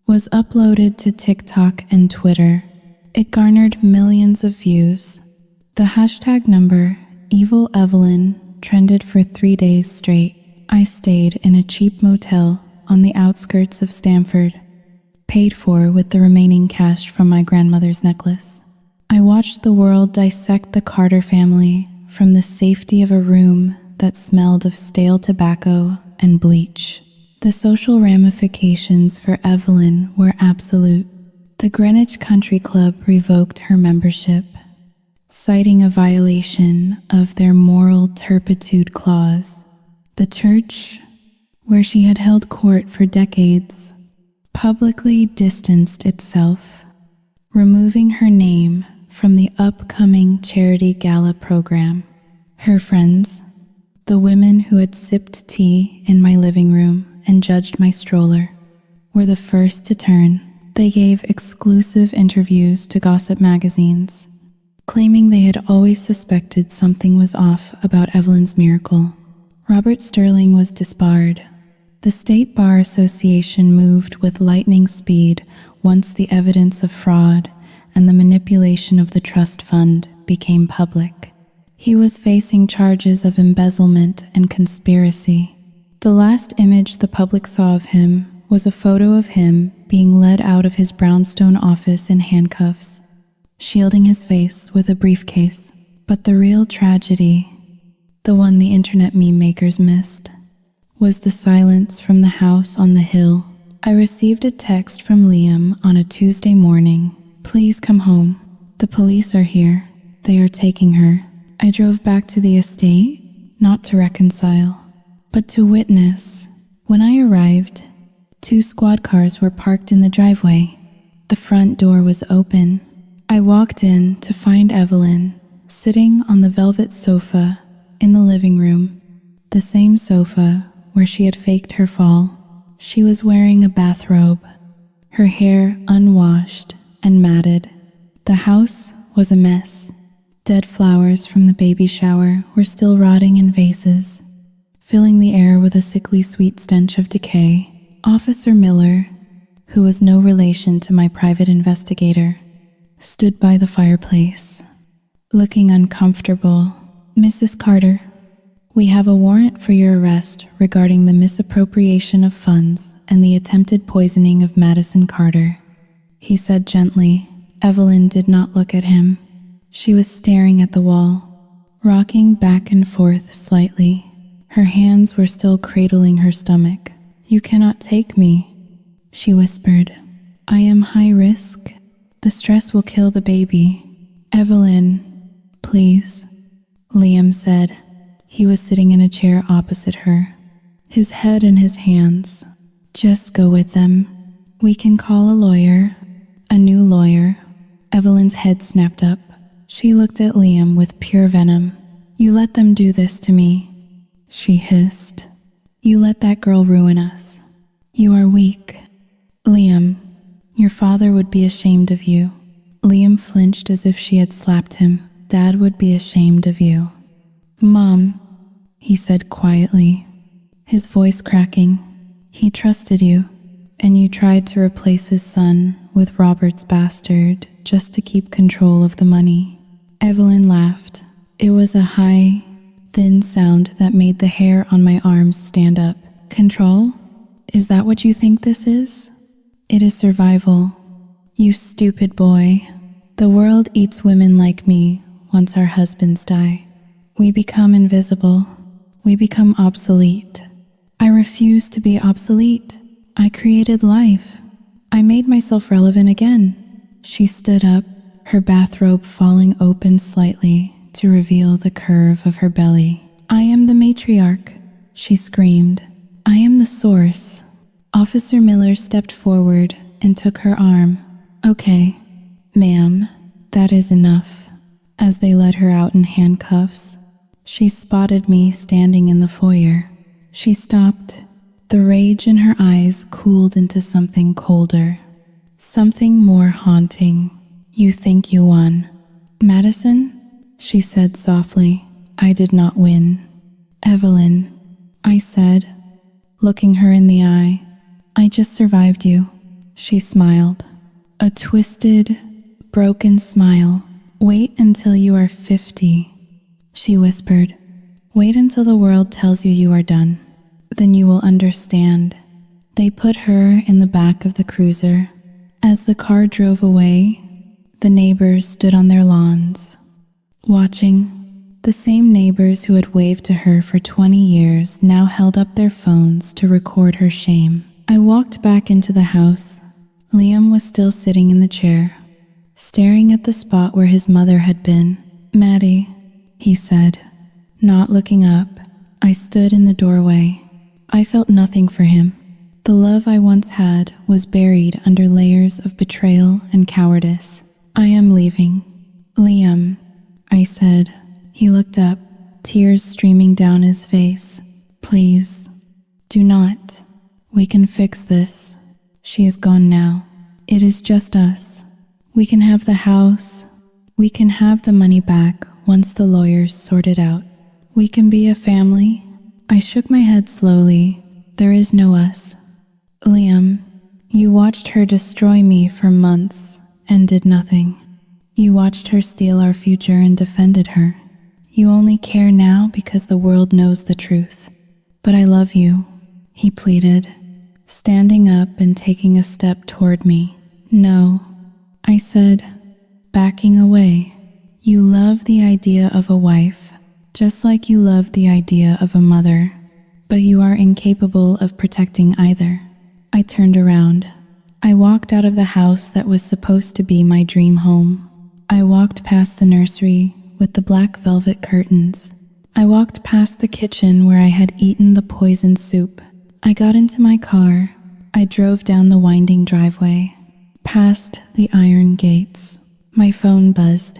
was uploaded to TikTok and Twitter. It garnered millions of views. The hashtag number, Evil Evelyn, trended for 3 days straight. I stayed in a cheap motel on the outskirts of Stamford, paid for with the remaining cash from my grandmother's necklace. I watched the world dissect the Carter family from the safety of a room that smelled of stale tobacco and bleach. The social ramifications for Evelyn were absolute. The Greenwich Country Club revoked her membership, citing a violation of their moral turpitude clause. The church, where she had held court for decades, publicly distanced itself, removing her name from the upcoming charity gala program. Her friends, the women who had sipped tea in my living room and judged my stroller, were the first to turn. They gave exclusive interviews to gossip magazines, claiming they had always suspected something was off about Evelyn's miracle. Robert Sterling was disbarred. The State Bar Association moved with lightning speed once the evidence of fraud and the manipulation of the trust fund became public. He was facing charges of embezzlement and conspiracy. The last image the public saw of him was a photo of him being led out of his brownstone office in handcuffs, shielding his face with a briefcase. But the real tragedy, the one the internet meme makers missed, was the silence from the house on the hill. I received a text from Liam on a Tuesday morning. "Please come home. The police are here. They are taking her." I drove back to the estate, not to reconcile, but to witness. When I arrived, 2 squad cars were parked in the driveway. The front door was open. I walked in to find Evelyn sitting on the velvet sofa in the living room, the same sofa where she had faked her fall. She was wearing a bathrobe, her hair unwashed and matted. The house was a mess. Dead flowers from the baby shower were still rotting in vases, filling the air with a sickly sweet stench of decay. Officer Miller, who was no relation to my private investigator, stood by the fireplace, looking uncomfortable. "Mrs. Carter, we have a warrant for your arrest regarding the misappropriation of funds and the attempted poisoning of Madison Carter," he said gently. Evelyn did not look at him. She was staring at the wall, rocking back and forth slightly. Her hands were still cradling her stomach. "You cannot take me," she whispered. "I am high risk. The stress will kill the baby." "Evelyn, please," Liam said. He was sitting in a chair opposite her, his head in his hands. "Just go with them. We can call a lawyer, a new lawyer." Evelyn's head snapped up. She looked at Liam with pure venom. "You let them do this to me," she hissed. "You let that girl ruin us. You are weak. Liam, your father would be ashamed of you." Liam flinched as if she had slapped him. "Dad would be ashamed of you." "Mom," he said quietly, his voice cracking. "He trusted you, and you tried to replace his son with Robert's bastard just to keep control of the money." Evelyn laughed. It was a high, thin sound that made the hair on my arms stand up. "Control? Is that what you think this is? It is survival. You stupid boy. The world eats women like me once our husbands die. We become invisible. We become obsolete. I refuse to be obsolete. I created life. I made myself relevant again." She stood up, her bathrobe falling open slightly to reveal the curve of her belly. "I am the matriarch," she screamed. "I am the source." Officer Miller stepped forward and took her arm. "Okay, ma'am, that is enough." As they led her out in handcuffs, she spotted me standing in the foyer. She stopped. The rage in her eyes cooled into something colder, something more haunting. You think you won. Madison, she said softly, I did not win. Evelyn, I said, looking her in the eye, I just survived you. She smiled. A twisted, broken smile. Wait until you are 50, she whispered. Wait until the world tells you you are done. Then you will understand. They put her in the back of the cruiser. As the car drove away, the neighbors stood on their lawns, watching. The same neighbors who had waved to her for 20 years now held up their phones to record her shame. I walked back into the house. Liam was still sitting in the chair, staring at the spot where his mother had been. Maddie, he said, not looking up. I stood in the doorway. I felt nothing for him. The love I once had was buried under layers of betrayal and cowardice. I am leaving. Liam, I said. He looked up, tears streaming down his face. Please, do not. We can fix this. She is gone now. It is just us. We can have the house. We can have the money back once the lawyers sort it out. We can be a family. I shook my head slowly. There is no us. Liam, you watched her destroy me for months and did nothing. You watched her steal our future and defended her. You only care now because the world knows the truth. But I love you, he pleaded, standing up and taking a step toward me. No, I said, backing away. You love the idea of a wife, just like you love the idea of a mother, but you are incapable of protecting either. I turned around. I walked out of the house that was supposed to be my dream home. I walked past the nursery with the black velvet curtains. I walked past the kitchen where I had eaten the poisoned soup. I got into my car. I drove down the winding driveway, past the iron gates. My phone buzzed.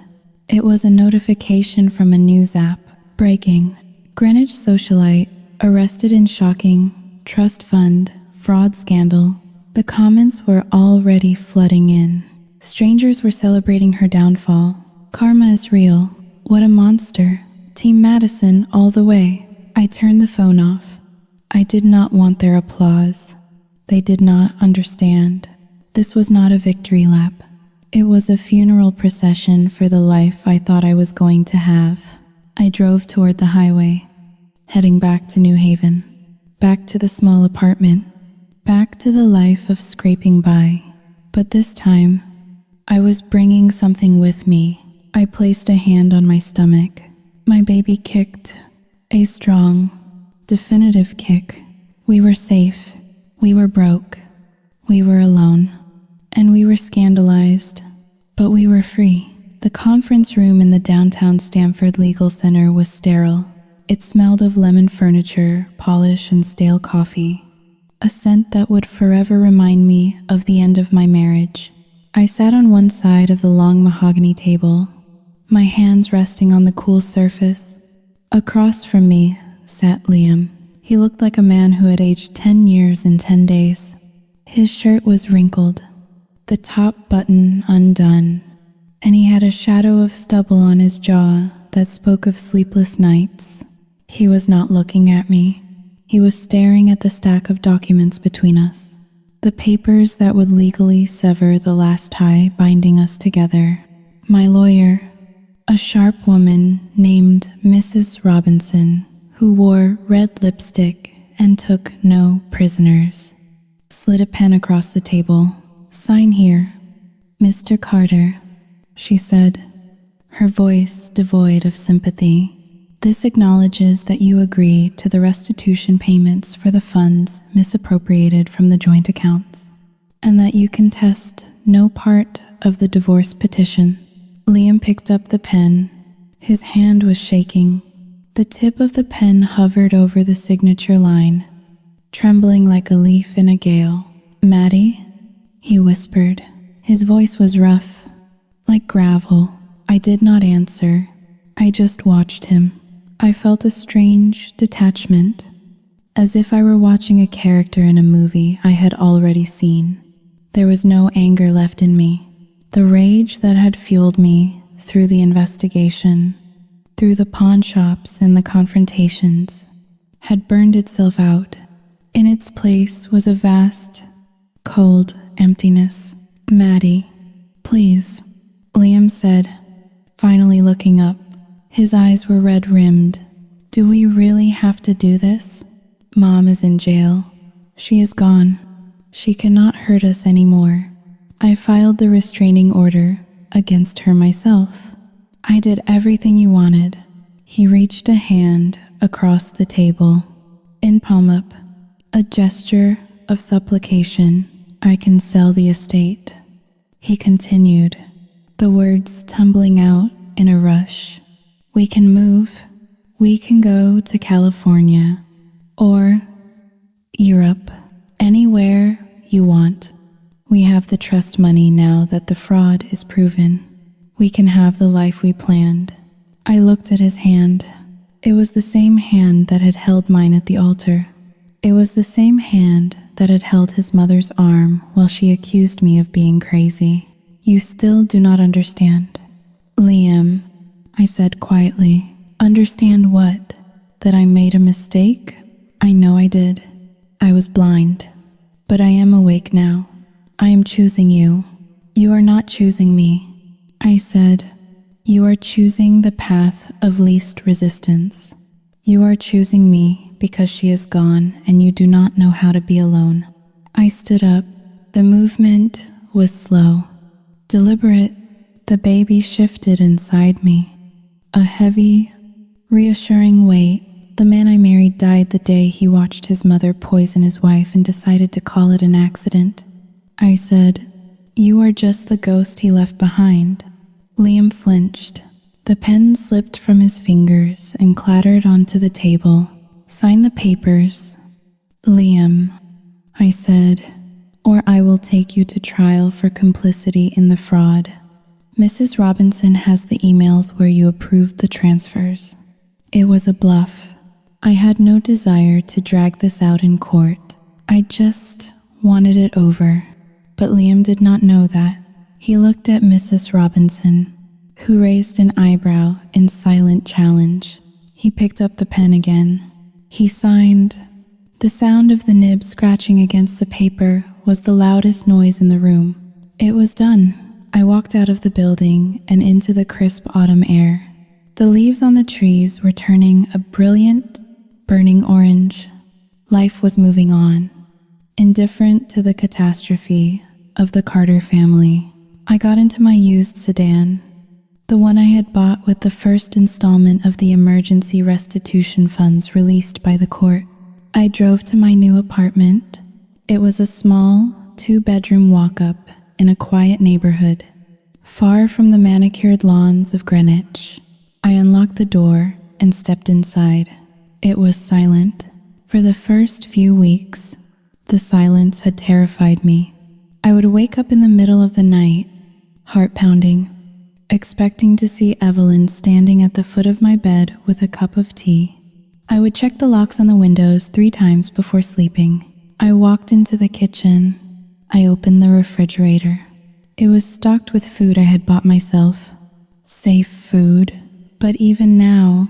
It was a notification from a news app. Breaking. Greenwich socialite arrested in shocking trust fund fraud scandal. The comments were already flooding in. Strangers were celebrating her downfall. Karma is real. What a monster. Team Madison all the way. I turned the phone off. I did not want their applause. They did not understand. This was not a victory lap. It was a funeral procession for the life I thought I was going to have. I drove toward the highway, heading back to New Haven, back to the small apartment, back to the life of scraping by. But this time, I was bringing something with me. I placed a hand on my stomach. My baby kicked. A strong, definitive kick. We were safe. We were broke. We were alone. And we were scandalized. But we were free. The conference room in the downtown Stamford Legal Center was sterile. It smelled of lemon furniture, polish, and stale coffee. A scent that would forever remind me of the end of my marriage. I sat on one side of the long mahogany table, my hands resting on the cool surface. Across from me sat Liam. He looked like a man who had aged 10 years in 10 days. His shirt was wrinkled, the top button undone, and he had a shadow of stubble on his jaw that spoke of sleepless nights. He was not looking at me. He was staring at the stack of documents between us, the papers that would legally sever the last tie binding us together. My lawyer, a sharp woman named Mrs. Robinson, who wore red lipstick and took no prisoners, slid a pen across the table. Sign here, Mr. Carter, she said, her voice devoid of sympathy. This acknowledges that you agree to the restitution payments for the funds misappropriated from the joint accounts, and that you contest no part of the divorce petition. Liam picked up the pen. His hand was shaking. The tip of the pen hovered over the signature line, trembling like a leaf in a gale. Maddie, he whispered. His voice was rough, like gravel. I did not answer. I just watched him. I felt a strange detachment, as if I were watching a character in a movie I had already seen. There was no anger left in me. The rage that had fueled me through the investigation, through the pawn shops and the confrontations, had burned itself out. In its place was a vast, cold emptiness. "Maddie, please," Liam said, finally looking up. His eyes were red-rimmed. "Do we really have to do this? Mom is in jail. She is gone. She cannot hurt us anymore. I filed the restraining order against her myself. I did everything you wanted." He reached a hand across the table. In palm up, a gesture of supplication. "I can sell the estate," he continued, the words tumbling out in a rush. "We can move. We can go to California or Europe, anywhere you want. We have the trust money now that the fraud is proven. We can have the life we planned." I looked at his hand. It was the same hand that had held mine at the altar. It was the same hand that had held his mother's arm while she accused me of being crazy. "You still do not understand." "Liam," I said quietly. "Understand what? That I made a mistake? I know I did. I was blind. But I am awake now. I am choosing you. You are not choosing me." I said, "You are choosing the path of least resistance. You are choosing me because she is gone and you do not know how to be alone." I stood up. The movement was slow, deliberate. The baby shifted inside me. A heavy, reassuring weight. The man I married died the day he watched his mother poison his wife and decided to call it an accident. I said, "You are just the ghost he left behind." Liam flinched. The pen slipped from his fingers and clattered onto the table. "Sign the papers." "Liam," I said, "or I will take you to trial for complicity in the fraud. Mrs. Robinson has the emails where you approved the transfers." It was a bluff. I had no desire to drag this out in court. I just wanted it over. But Liam did not know that. He looked at Mrs. Robinson, who raised an eyebrow in silent challenge. He picked up the pen again. He signed. The sound of the nib scratching against the paper was the loudest noise in the room. It was done. I walked out of the building and into the crisp autumn air. The leaves on the trees were turning a brilliant, burning orange. Life was moving on, indifferent to the catastrophe of the Carter family. I got into my used sedan, the one I had bought with the first installment of the emergency restitution funds released by the court. I drove to my new apartment. It was a small, 2-bedroom walk-up in a quiet neighborhood, far from the manicured lawns of Greenwich. I unlocked the door and stepped inside. It was silent. For the first few weeks, the silence had terrified me. I would wake up in the middle of the night, heart pounding, expecting to see Evelyn standing at the foot of my bed with a cup of tea. I would check the locks on the windows 3 times before sleeping. I walked into the kitchen. I opened the refrigerator. It was stocked with food I had bought myself. Safe food. But even now,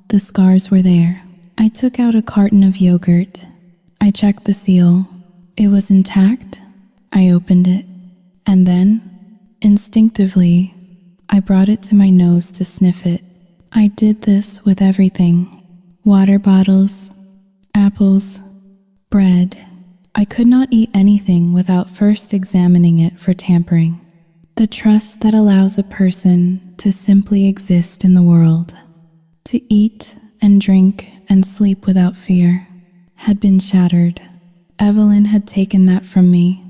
the scars were there. I took out a carton of yogurt. I checked the seal. It was intact. I opened it. And then, instinctively, I brought it to my nose to sniff it. I did this with everything. Water bottles, apples, bread. I could not eat anything without first examining it for tampering. The trust that allows a person to simply exist in the world, to eat and drink and sleep without fear, had been shattered. Evelyn had taken that from me,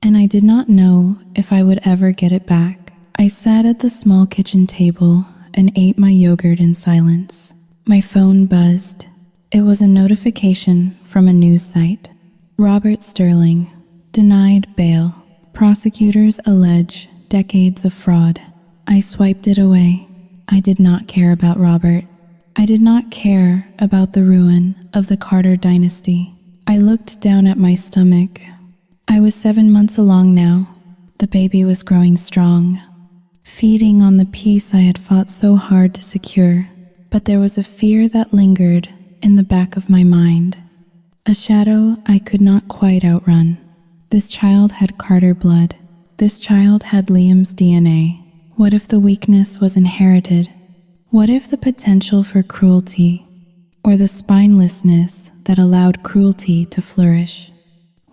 and I did not know if I would ever get it back. I sat at the small kitchen table and ate my yogurt in silence. My phone buzzed. It was a notification from a news site. Robert Sterling, denied bail. Prosecutors allege decades of fraud. I swiped it away. I did not care about Robert. I did not care about the ruin of the Carter dynasty. I looked down at my stomach. I was 7 months along now. The baby was growing strong, feeding on the peace I had fought so hard to secure. But there was a fear that lingered in the back of my mind, a shadow I could not quite outrun. This child had Carter blood. This child had Liam's DNA. What if the weakness was inherited? What if the potential for cruelty, or the spinelessness that allowed cruelty to flourish,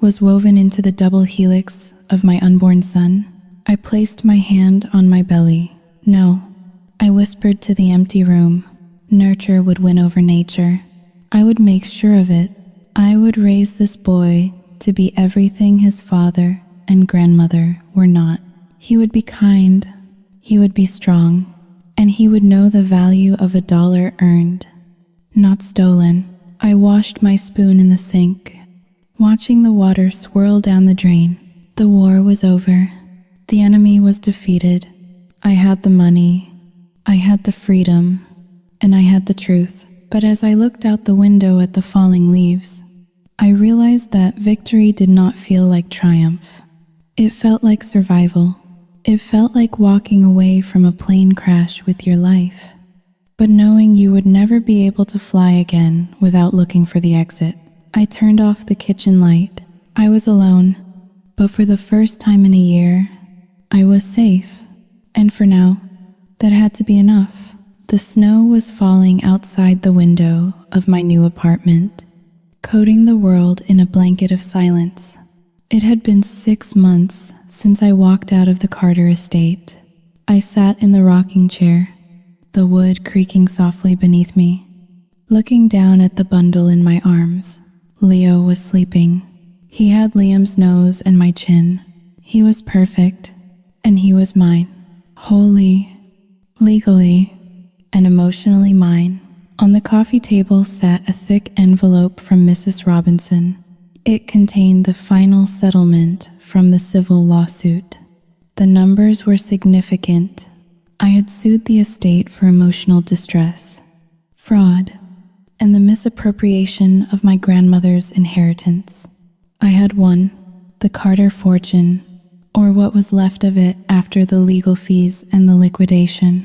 was woven into the double helix of my unborn son? I placed my hand on my belly. No, I whispered to the empty room. Nurture would win over nature. I would make sure of it. I would raise this boy to be everything his father and grandmother were not. He would be kind, he would be strong, and he would know the value of $1 earned, not stolen. I washed my spoon in the sink, watching the water swirl down the drain. The war was over. The enemy was defeated. I had the money, I had the freedom, and I had the truth. But as I looked out the window at the falling leaves, I realized that victory did not feel like triumph. It felt like survival. It felt like walking away from a plane crash with your life, but knowing you would never be able to fly again without looking for the exit. I turned off the kitchen light. I was alone, but for the first time in a year, I was safe. And for now, that had to be enough. The snow was falling outside the window of my new apartment, coating the world in a blanket of silence. It had been 6 months since I walked out of the Carter estate. I sat in the rocking chair, the wood creaking softly beneath me, looking down at the bundle in my arms. Leo was sleeping. He had Liam's nose and my chin. He was perfect, and he was mine. Wholly, legally, and emotionally mine. On the coffee table sat a thick envelope from Mrs. Robinson. It contained the final settlement from the civil lawsuit. The numbers were significant. I had sued the estate for emotional distress, fraud, and the misappropriation of my grandmother's inheritance. I had won. The Carter fortune, or what was left of it after the legal fees and the liquidation,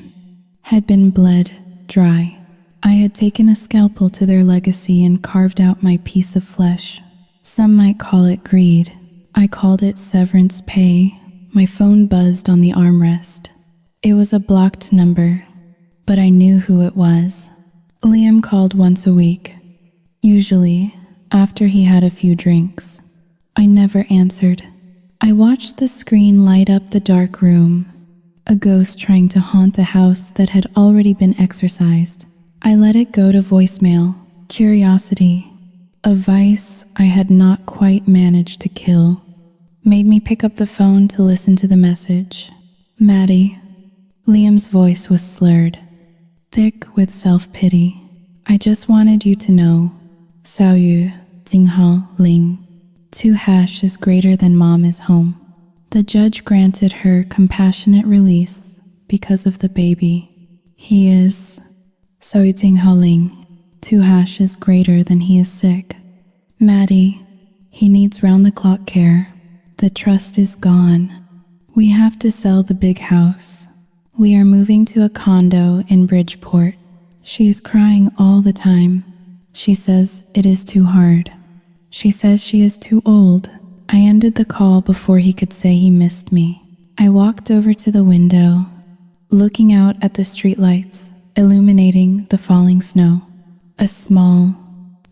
had been bled dry. I had taken a scalpel to their legacy and carved out my piece of flesh. Some might call it greed. I called it severance pay. My phone buzzed on the armrest. It was a blocked number, but I knew who it was. Liam called once a week, usually after he had a few drinks. I never answered. I watched the screen light up the dark room, a ghost trying to haunt a house that had already been exorcised. I let it go to voicemail. Curiosity, a vice I had not quite managed to kill, made me pick up the phone to listen to the message. Maddie. Liam's voice was slurred, thick with self-pity. I just wanted you to know, Xiao Yu, Jinghao Ling, 2# is greater than Mom is home. The judge granted her compassionate release because of the baby. He is Xiao Yu Jinghao Ling, 2# is greater than he is sick. Maddie, he needs round-the-clock care. The trust is gone. We have to sell the big house. We are moving to a condo in Bridgeport. She is crying all the time. She says it is too hard. She says she is too old. I ended the call before he could say he missed me. I walked over to the window, looking out at the streetlights, illuminating the falling snow. A small,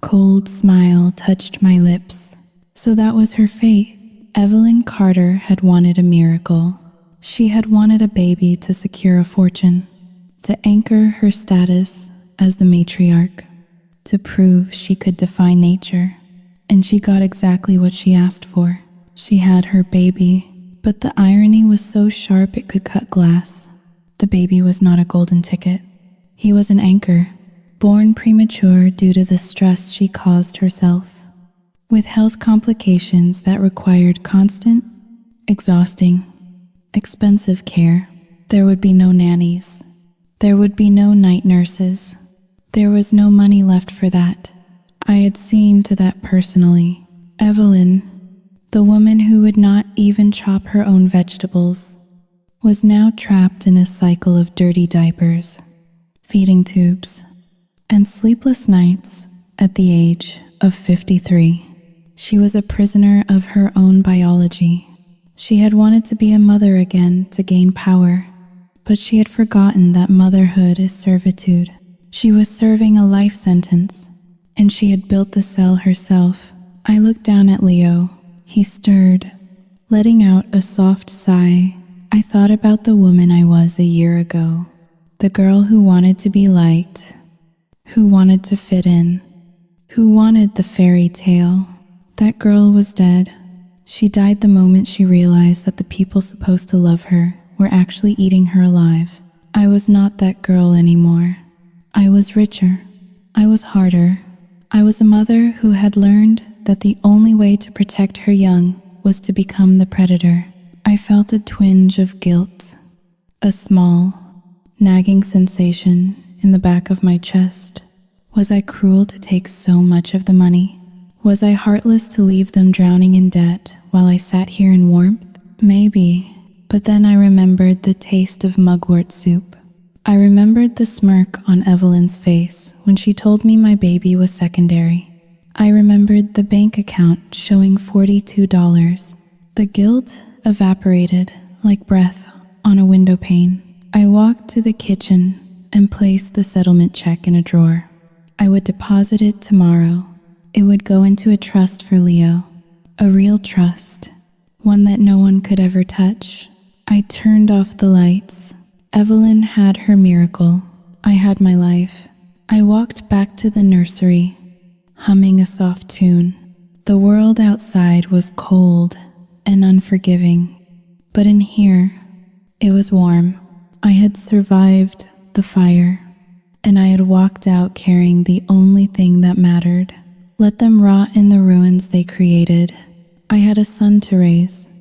cold smile touched my lips. So that was her fate. Evelyn Carter had wanted a miracle. She had wanted a baby to secure a fortune, to anchor her status as the matriarch, to prove she could defy nature. And she got exactly what she asked for. She had her baby, but the irony was so sharp it could cut glass. The baby was not a golden ticket. He was an anchor, born premature due to the stress she caused herself, with health complications that required constant, exhausting, expensive care. There would be no nannies. There would be no night nurses. There was no money left for that. I had seen to that personally. Evelyn, The woman who would not even chop her own vegetables was now trapped in a cycle of dirty diapers, feeding tubes, and sleepless nights at the age of 53. She was a prisoner of her own biology. She had wanted to be a mother again to gain power, but she had forgotten that motherhood is servitude. She was serving a life sentence, and she had built the cell herself. I looked down at Leo. He stirred, letting out a soft sigh. I thought about the woman I was a year ago, the girl who wanted to be liked, who wanted to fit in, who wanted the fairy tale. That girl was dead. She died the moment she realized that the people supposed to love her were actually eating her alive. I was not that girl anymore. I was richer. I was harder. I was a mother who had learned that the only way to protect her young was to become the predator. I felt a twinge of guilt, a small, nagging sensation in the back of my chest. Was I cruel to take so much of the money? Was I heartless to leave them drowning in debt while I sat here in warmth? Maybe, but then I remembered the taste of mugwort soup. I remembered the smirk on Evelyn's face when she told me my baby was secondary. I remembered the bank account showing $42. The guilt evaporated like breath on a window pane. I walked to the kitchen and placed the settlement check in a drawer. I would deposit it tomorrow. It would go into a trust for Leo, a real trust, one that no one could ever touch. I turned off the lights. Evelyn had her miracle. I had my life. I walked back to the nursery, humming a soft tune. The world outside was cold and unforgiving, but in here, it was warm. I had survived the fire, and I had walked out carrying the only thing that mattered. Let them rot in the ruins they created. I had a son to raise,